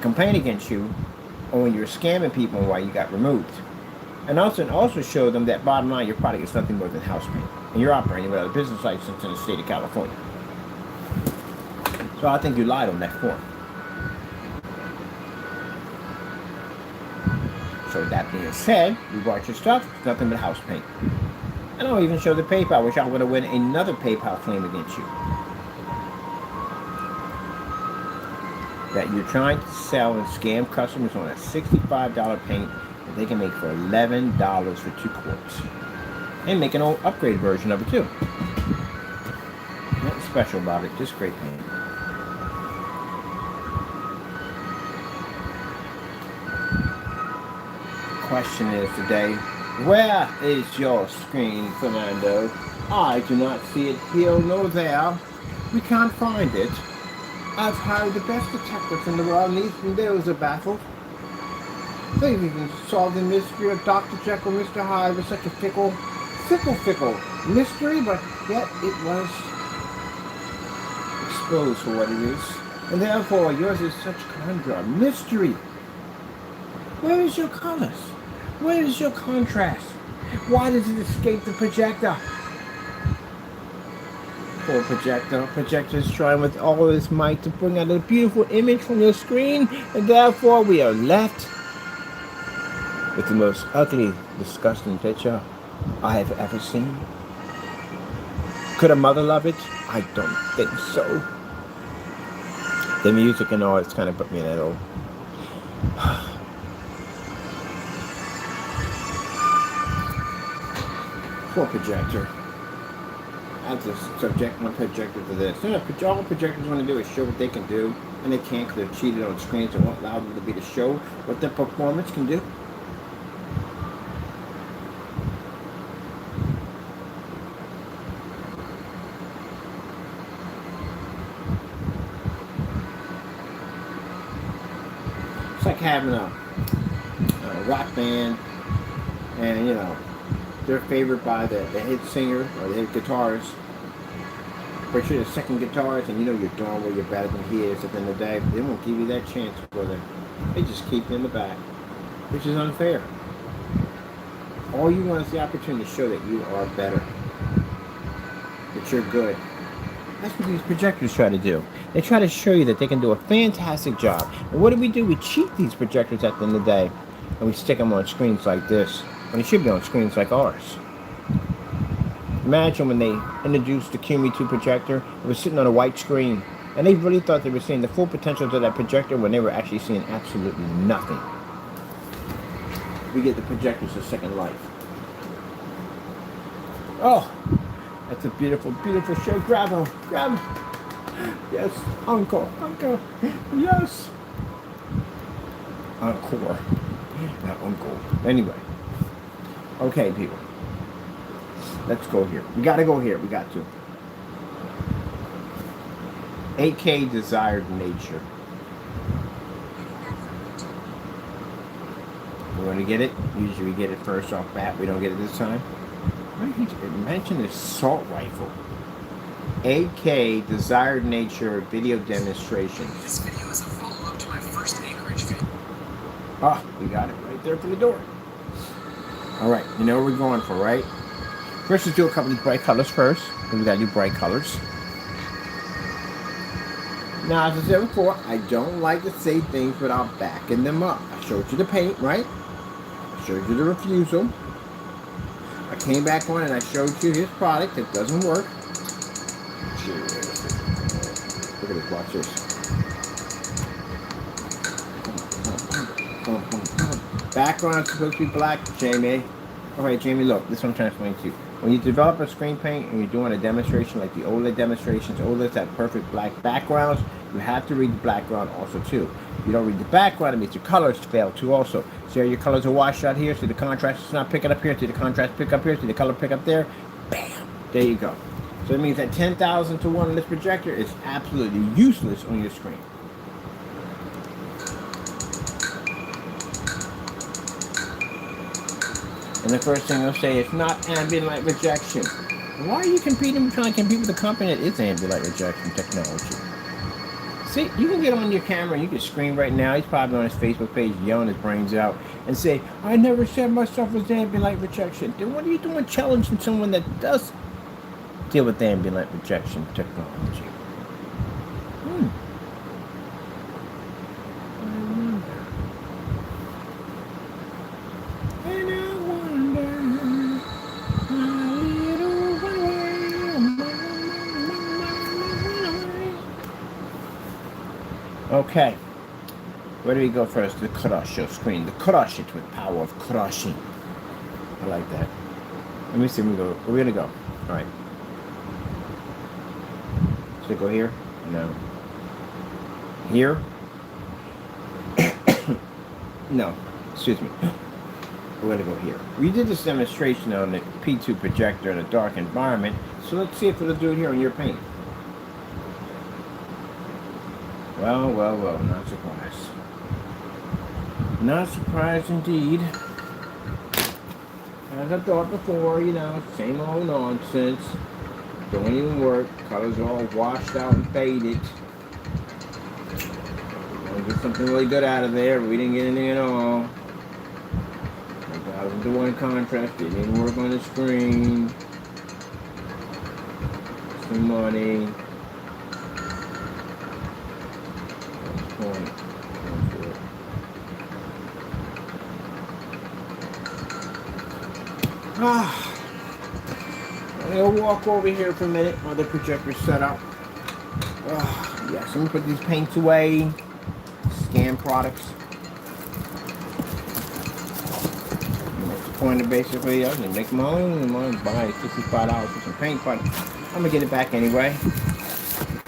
Speaker 1: complaint against you on when you're scamming people and why you got removed. And also show them that bottom line, your product is nothing more than house paint. And you're operating without a business license in the state of California. So I think you lied on that form. So that being said, we bought your stuff, it's nothing but house paint. And I'll even show the PayPal. I wish I would have win another PayPal claim against you. That you're trying to sell and scam customers on a $65 paint that they can make for $11 for 2 quarts. And make an old upgrade version of it too. Nothing special about it, just great paint. Question is today, where is your screen, Fernando? I do not see it here nor there. We can't find it. I've hired the best detectives in the world, and even those are baffled. They've even solved the mystery of Dr. Jekyll, Mr. Hyde with such a fickle mystery, but yet it was exposed for what it is. And therefore, yours is such conjure mystery. Where is your colors? Where is your contrast? Why does it escape the projector? Poor projector. Projector's trying with all his might to bring out a beautiful image from your screen, and therefore we are left with the most ugly, disgusting picture I have ever seen. Could a mother love it? I don't think so. The music and all, it's kind of put me in that old... Poor projector. I have to subject my projector to this. You know, all projectors want to do is show what they can do, and they can't because they're cheated on screens and won't allow them to be to show what their performance can do. It's like having a rock band, and you know, they're favored by the head singer or the head guitarist, but you're the second guitarist and you know you're darn well you're better than he is. At the end of the day, they won't give you that chance, brother. They just keep you in the back, which is unfair. All you want is the opportunity to show that you are better, that you're good. That's what these projectors try to do. They try to show you that they can do a fantastic job. And what do? We cheat these projectors at the end of the day, and we stick them on screens like this, when they should be on screens like ours. Imagine when they introduced the QME2 projector, it was sitting on a white screen, and they really thought they were seeing the full potential of that projector when they were actually seeing absolutely nothing. We get the projectors a second life. Oh, that's a beautiful, beautiful show. Grab them, grab them. Yes, uncle, yes. Encore, not uncle. Anyway. Okay, people. Let's go here. We gotta go here. We got to. 8K Desired Nature. We're gonna get it. Usually we get it first off bat. We don't get it this time. It mentioned assault rifle. AK Desired Nature video demonstration.
Speaker 3: This video is a follow-up to my first Anchorage video.
Speaker 1: Ah, we got it right there for the door. Alright, you know what we're going for, right? First, let's do a couple of bright colors first. We gotta do bright colors. Now, as I said before, I don't like to say things without backing them up. I showed you the paint, right? I showed you the refusal. I came back on and I showed you his product. It doesn't work. Look at this, watch this. Background's supposed to be black, Jamie. Alright, Jamie, look, this is what I'm trying to explain to you. When you develop a screen paint and you're doing a demonstration like the OLED demonstrations, OLEDs have perfect black backgrounds. You have to read the background also too. If you don't read the background, it means your colors fail too also. See how your colors are washed out here? See the contrast is not picking up here? See the contrast pick up here? See the color pick up there? Bam! There you go. So it means that 10,000 to 1 on this projector is absolutely useless on your screen. And the first thing they'll say is not ambient light rejection. Why are you trying to compete with a company that is ambient light rejection technology? See, you can get on your camera and you can scream right now. He's probably on his Facebook page yelling his brains out and say, I never said myself was ambient light rejection. Then what are you doing challenging someone that does deal with ambient light rejection technology? Okay, where do we go first? The crush your screen. The crush it with power of crushing. I like that. Let me see. We're gonna go. All right. Should I go here? No. Here? No. Excuse me. We're gonna go here. We did this demonstration on the P2 projector in a dark environment, so let's see if it'll do it here on your paint. Well, not surprised. Not surprised indeed. As I thought before, you know, same old nonsense. Don't even work. Colors are all washed out and faded. We're gonna get something really good out of there. We didn't get anything at all. 1,000 to 1 contrast. It didn't work on the screen. Some money. I'll walk over here for a minute while the projector's set up. Yes, I'm gonna put these paints away. Scan products. What's the point of basically? I'm gonna make my own. I'm gonna buy $65 for some paint, but I'm gonna get it back anyway.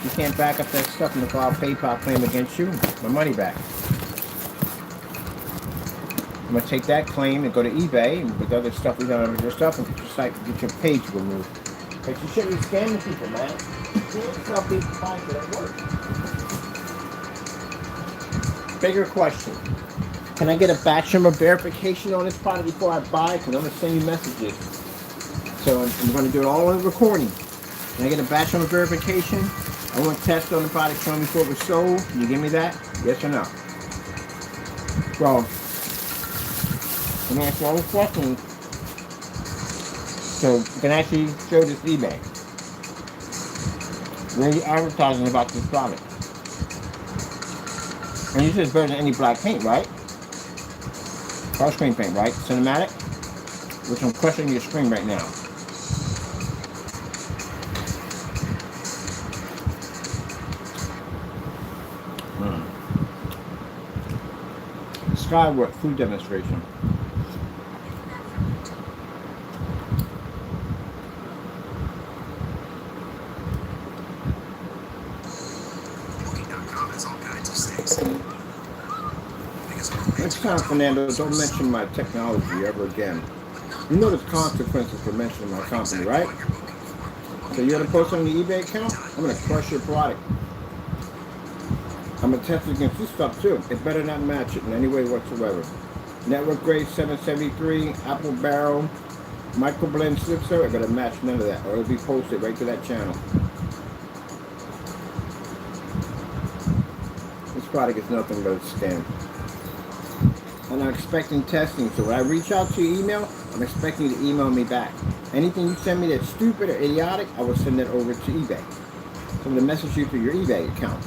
Speaker 1: You can't back up that stuff and file a PayPal claim against you. My money back. I'm gonna take that claim and go to eBay and with other stuff we done with your stuff and get your site, get your page removed. But you shouldn't be scamming people, man. You can't tell people find it at work. Bigger question. Can I get a batch number verification on this product before I buy it? Because I'm gonna send you messages. So I'm gonna do it all on recording. Can I get a batch number verification? I want to test on the product, show me before it was sold. Can you give me that? Yes or no? Well, I'm going to ask all the questions so you can actually show this eBay. Where are you advertising about this product? And you said it's better than any black paint, right? Or screen paint, right? Cinematic? Which I'm questioning your screen right now. Skyward food demonstration. Next time, Fernando, don't mention my technology ever again. You know there's consequences for mentioning my company, right? So you're gonna post on your eBay account? I'm gonna crush your product. I'm gonna test it against this stuff too. It better not match it in any way whatsoever. Network grade 773, apple barrel, microblend slip silver, it better match none of that, or it'll be posted right to that channel. This product is nothing but a scam. And I'm expecting testing, so when I reach out to your email, I'm expecting you to email me back. Anything you send me that's stupid or idiotic, I will send that over to eBay. So I'm going to message you through your eBay account.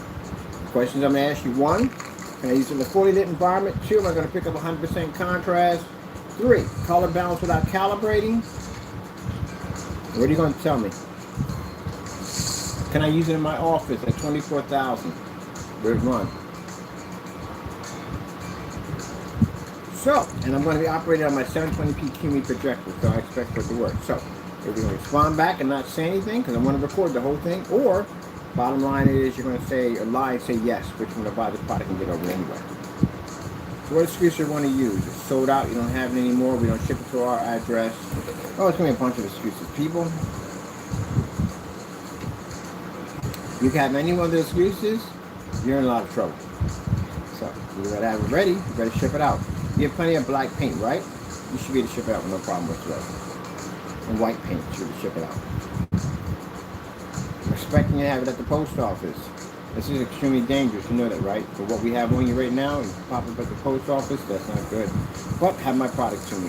Speaker 1: Questions I'm going to ask you: 1, can I use it in a fully lit environment? 2, am I going to pick up 100% contrast? 3, color balance without calibrating? What are you going to tell me? Can I use it in my office at 24,000? Where's one? So, and I'm going to be operating on my 720p QME projector, so I expect for it to work. So, if you're going to respond back and not say anything, because I want to record the whole thing, or, bottom line is, you're going to say, or lie and say yes, which you're going to buy the product and get over anyway. So what excuse you want to use? It's sold out, you don't have it anymore, we don't ship it to our address. Oh, it's going to be a bunch of excuses. People, you can have any one of those excuses, you're in a lot of trouble. So, you better have it ready, you better ship it out. You have plenty of black paint, right? You should be able to ship it out with no problem whatsoever. And white paint, you should be able to ship it out. I'm expecting you to have it at the post office. This is extremely dangerous, you know that, right? But what we have on you right now, and pop up at the post office, that's not good. But have my product to me.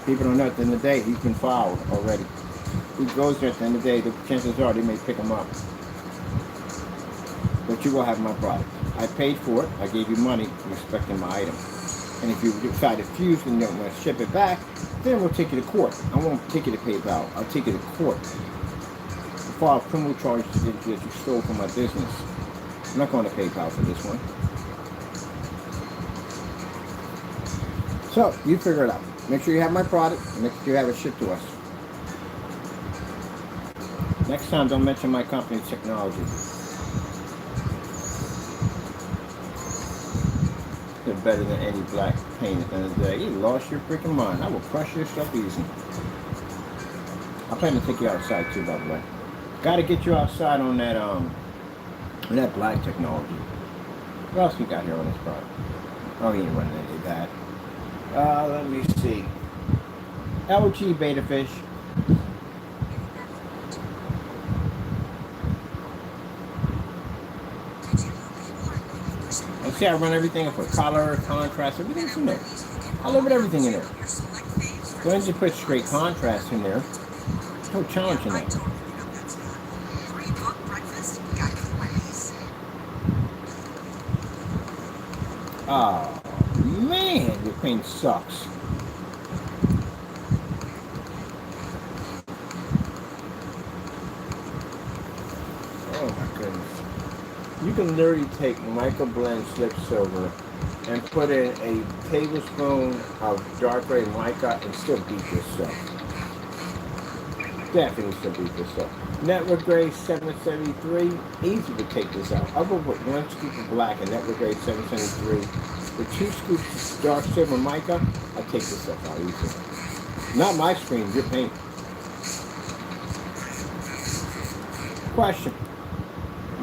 Speaker 1: People don't know at the end of the day, he's been filed already. He goes there at the end of the day, the chances are they may pick him up. But you will have my product. I paid for it, I gave you money, I'm expecting my item. And if you decide to refuse and don't want to ship it back, then we'll take you to court. I won't take you to PayPal, I'll take you to court. File criminal charges that you stole from my business. I'm not going to PayPal for this one. So, you figure it out. Make sure you have my product, and make sure you have it shipped to us. Next time, don't mention my company's technology. They're better than any black paint at the end of the day. You lost your freaking mind. I will crush your stuff easy. I plan to take you outside too, by the way. Got to get you outside on that black technology. What else we got here on this product? Oh, he ain't running any of that. Let me see. LG Beta Fish. And see, I run everything for color, contrast, everything's in there. I live with everything in there. So once you put straight contrast in there, there's no challenge in that. Oh, man, your paint sucks. Oh my goodness. You can literally take microblend slip silver and put in a tablespoon of dark gray mica and still beat this stuff. Definitely still beat this stuff. Network Gray 773, easy to take this out. I'll go put 1 scoop of black and Network Gray 773. With 2 scoops of dark silver mica, I'll take this stuff out easy. Not my screen, your paint. Question.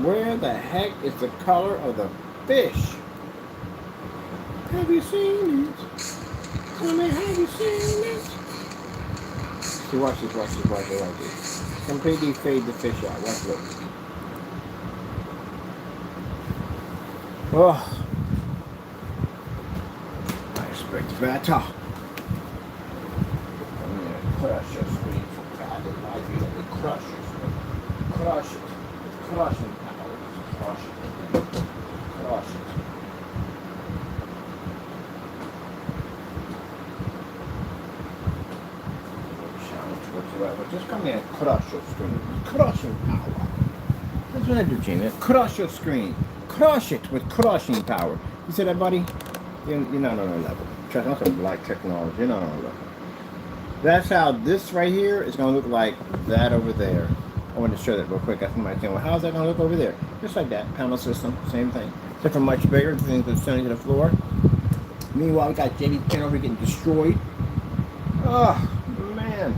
Speaker 1: Where the heck is the color of the fish? Have you seen it? Tell me, have you seen it? See, watch this. Completely fade the fish out. Watch this. Oh. I expect better. I'm going to crush your screen for God. It might be that we crush your screen. Crush it. Crushing power. Crush it. Crush it. Just come here and crush your screen. Crushing power. That's what I do, Jamie. Crush your screen. Crush it with crushing power. You see that, buddy? You're not on a level. Trust me, that's a black technology. You're not on a level. That's how this right here is going to look like that over there. I want to show that real quick. That's my thing. Well, how's that going to look over there? Just like that. Panel system. Same thing. Except for much bigger. The things that's sending to the floor. Meanwhile, we got JD's pen over here getting destroyed. Oh, man.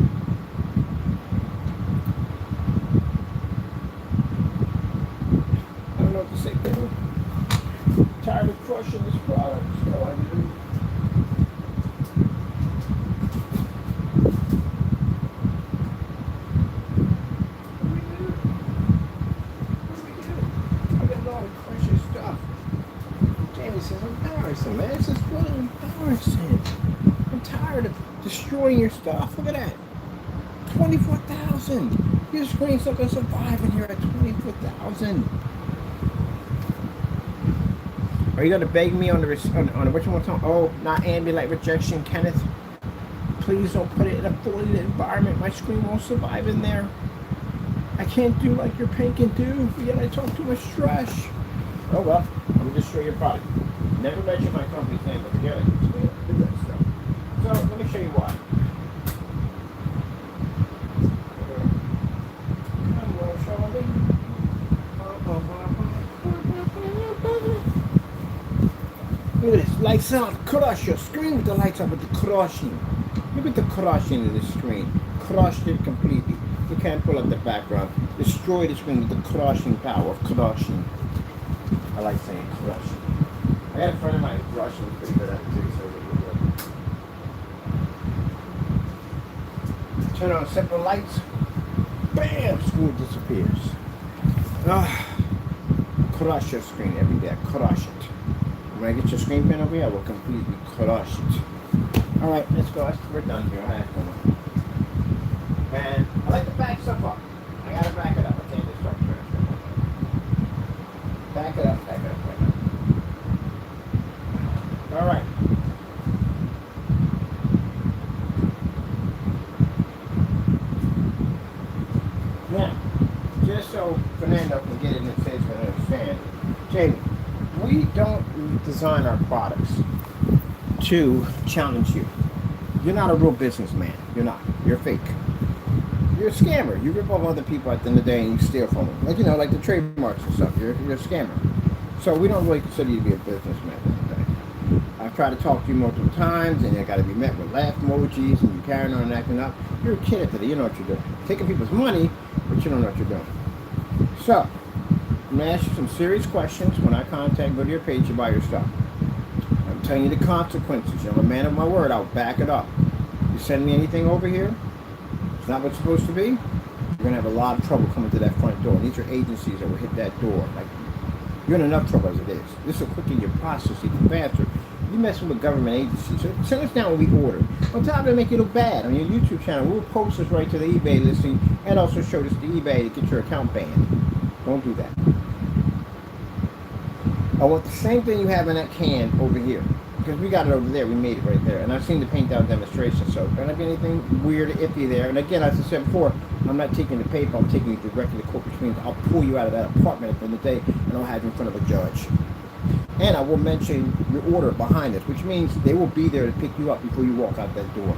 Speaker 1: I don't know what to say, people. Tired of crushing this product. So I do. tired of destroying your stuff. Look at that. 24,000. Your screen's not gonna survive in here at 24,000. Are you gonna beg me on the what you want to talk? Oh, not ambulate rejection, Kenneth. Please don't put it in a fully lit environment. My screen won't survive in there. I can't do like your paint can do. Yet I talk too much trash. Oh well, I'm gonna destroy your product. Never mention my company's name, but forget it. Do that stuff. So let me show you why. Look at this, lights out, crush your screen with the lights out with the crushing. Look at the crushing of the screen. Crushed it completely. You can't pull up the background. Destroy the screen with the crushing power of crushing. I like saying crushing. I had a friend of mine who's Russian, who's pretty good at it too, so we're good. Turn on separate lights. Bam! Screen disappears. Crush your screen every day. Crush it. When I get your screen print over here, I will completely crush it. Alright, let's go. We're done here. I have to go. And I like to back stuff up. I gotta back it up. I can't just start transferring. Back it up, back it up, back it up. Alright. Now, just so Fernando can get it in his face and understand, Jamie, we don't design our products to challenge you. You're not a real businessman. You're not. You're fake. You're a scammer. You rip off other people at the end of the day and you steal from them. Like, you know, like the trademarks and stuff. You're a scammer. So we don't really consider you to be a businessman. I've tried to talk to you multiple times and you got to be met with laugh emojis and you're carrying on and acting up. You're a kid at the You know what you're doing. Taking people's money, but you don't know what you're doing. So, I'm going to ask you some serious questions when I go to your page to buy your stuff. I'm telling you the consequences. I'm a man of my word. I'll back it up. You send me anything over here, it's not what's supposed to be, you're going to have a lot of trouble coming to that front door. These are agencies that will hit that door. Like, you're in enough trouble as it is. This will quicken your process even faster. You messing with government agencies. So send us down when we order. On top of it, make you look bad on your YouTube channel. We'll post this right to the eBay listing and also show this to eBay to get your account banned. Don't do that. I want the same thing you have in that can over here. Because we got it over there. We made it right there. And I've seen the paint down demonstration. So don't have anything weird or iffy there. And again, as I said before, I'm not taking the paper. I'm taking you directly to court, which means I'll pull you out of that apartment at the end of the day and I'll have you in front of a judge. And I will mention your order behind us, which means they will be there to pick you up before you walk out that door.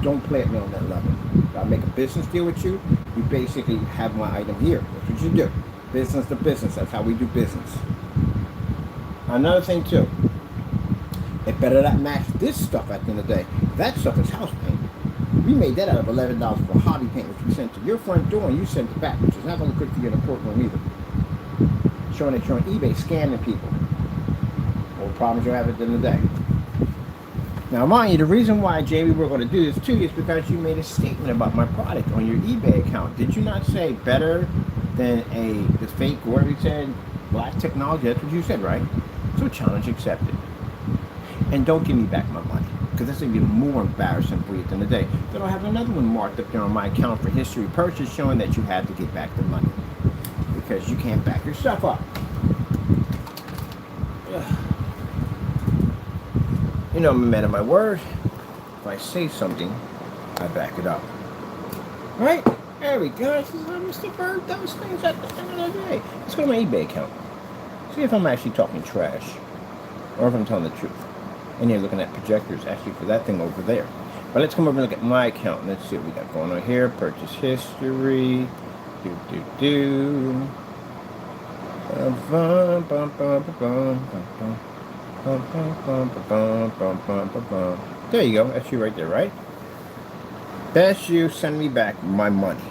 Speaker 1: Don't play at me on that level. If I make a business deal with you, you basically have my item here. That's what you do. Business to business. That's how we do business. Another thing too, it better not match this stuff at the end of the day. That stuff is house paint. We made that out of $11 for hobby paint, which we sent to your front door and you sent it back, which is not going to look good for you in a courtroom either. Showing that you're on eBay scamming people. All problems you'll have at the end of the day. Now mind you, the reason why, Jamie, we're going to do this too is because you made a statement about my product on your eBay account. Did you not say better than the fake, whatever you said, black technology? That's what you said, right? So challenge accepted. And don't give me back my money, because that's going to be more embarrassing for you at the end of the day. Then I'll have another one marked up there on my account for history purchase showing that you had to get back the money. Because you can't back yourself up. You know I'm a man of my word. If I say something, I back it up. Alright? There we go. This is how Mr. Bird does things at the end of the day. Let's go to my eBay account. See if I'm actually talking trash. Or if I'm telling the truth. And you're looking at projectors actually for that thing over there. But let's come over and look at my account. Let's see what we got going on here. Purchase history. There you go. That's you right there, right? That's you sending me back my money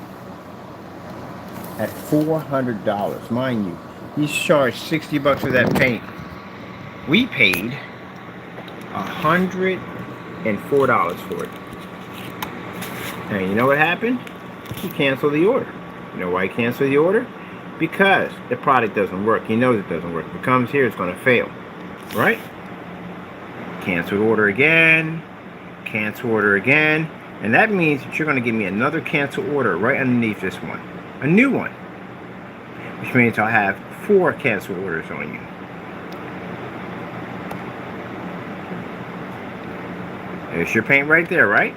Speaker 1: at $400. Mind you, he's charged $60 for that paint. We paid $104 for it. And you know what happened? He canceled the order. You know why he canceled the order? Because the product doesn't work. He knows it doesn't work. If it comes here, it's going to fail. Right? Cancel order again. Cancel order again. And that means that you're going to give me another cancel order right underneath this one. A new one. Which means I'll have 4 cancel orders on you. There's your paint right there, right?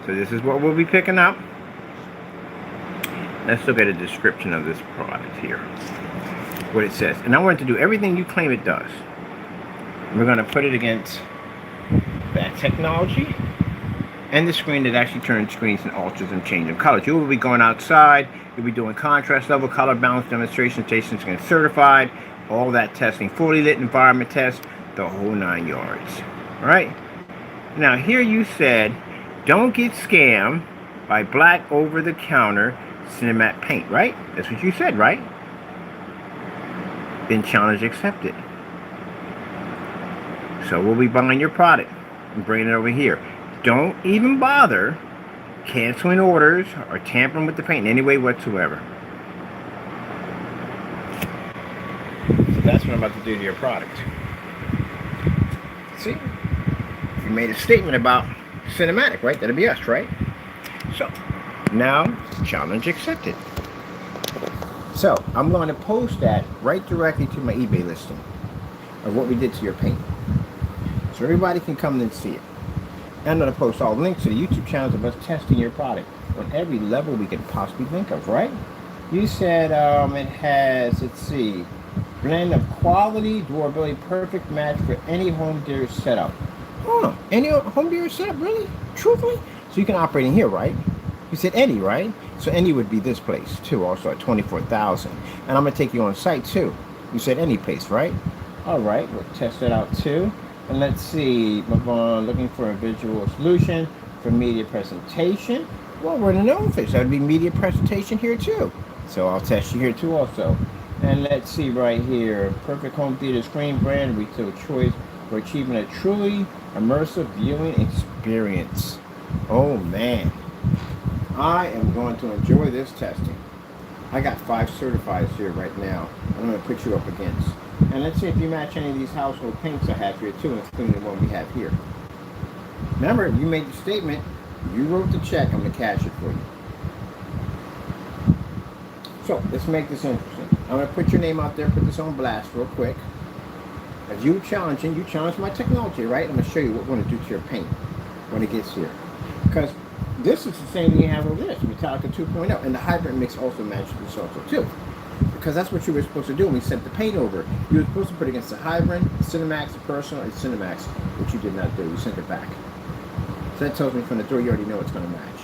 Speaker 1: So this is what we'll be picking up. Let's look at a description of this product here. What it says. And I want it to do everything you claim it does. We're going to put it against that technology. And the screen that actually turns screens and alters and changes colors. You will be going outside. You'll be doing contrast level, color balance demonstration stations, getting certified. All that testing. Fully lit environment test. The whole 9 yards. All right? Now here you said, don't get scammed by black over-the-counter cinematic paint, right? That's what you said, right? Then challenge accepted. So we'll be buying your product and bringing it over here. Don't even bother canceling orders or tampering with the paint in any way whatsoever. So that's what I'm about to do to your product. See? You made a statement about cinematic, right? That'll be us, right? So, now, challenge accepted. So, I'm going to post that right directly to my eBay listing of what we did to your paint. So everybody can come and see it. I'm going to post all links to the YouTube channels of us testing your product on every level we could possibly think of, right? You said it has, let's see, blend of quality, durability, perfect match for any home theater setup. Oh, any home theater setup, really? Truthfully? So you can operate in here, right? You said any, right? So any would be this place, too, also at $24,000. And I'm going to take you on site, too. You said any place, right? All right, we'll test that out, too. And let's see, move on, looking for a visual solution for media presentation. Well, we're in the office. That would be media presentation here, too. So I'll test you here, too, also. And let's see right here, perfect home theater screen brand, retail choice for achieving a truly immersive viewing experience. Oh, man. I am going to enjoy this testing. I got 5 certifieds here right now. I'm going to put you up against. And let's see if you match any of these household paints I have here too, including the one we have here. Remember, you made the statement. You wrote the check. I'm going to cash it for you. So, let's make this interesting. I'm going to put your name out there, put this on blast real quick. As you challenge my technology, right? I'm going to show you what we're going to do to your paint when it gets here. Because this is the same thing you have over this, Metallica 2.0. And the hybrid mix also matches this also too. Because that's what you were supposed to do when we sent the paint over. You were supposed to put it against the hybrid, the Cinemax, the Personal, and Cinemax, which you did not do. You sent it back. So that tells me from the door you already know it's going to match.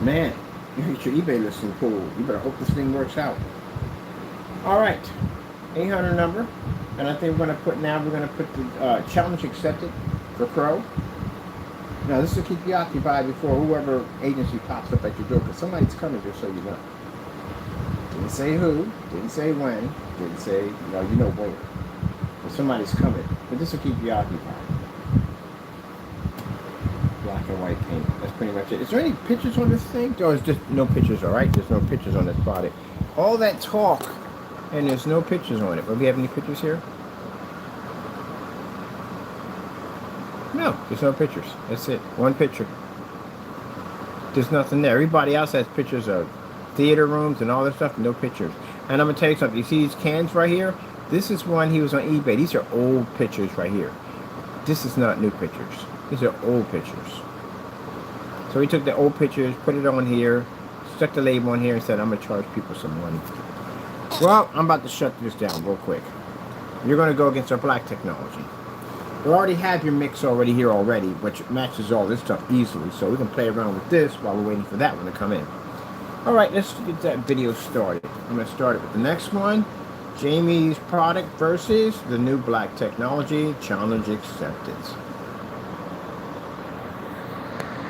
Speaker 1: Man, you hit your eBay listing pool. You better hope this thing works out. All right, 800 number. And I think we're going to put the challenge accepted for Crow. Now, this will keep you occupied before whoever agency pops up at your door, because somebody's coming, just so you know. Didn't say who, didn't say when, didn't say, you know where. But somebody's coming. But this will keep you occupied. Black and white paint. That's pretty much it. Is there any pictures on this thing? Oh, it's just no pictures, all right? There's no pictures on this product. All that talk, and there's no pictures on it. But we have any pictures here? No, there's no pictures. That's it. One picture. There's nothing there. Everybody else has pictures of theater rooms and all this stuff. No pictures. And I'm going to tell you something. You see these cans right here? This is one he was on eBay. These are old pictures right here. This is not new pictures. These are old pictures. So he took the old pictures, put it on here, stuck the label on here, and said, I'm going to charge people some money. Well, I'm about to shut this down real quick. You're going to go against our black technology. We already have your mix already here already, which matches all this stuff easily. So we can play around with this while we're waiting for that one to come in. All right, let's get that video started. I'm going to start it with the next one. Jamie's product versus the new black technology. Challenge accepted.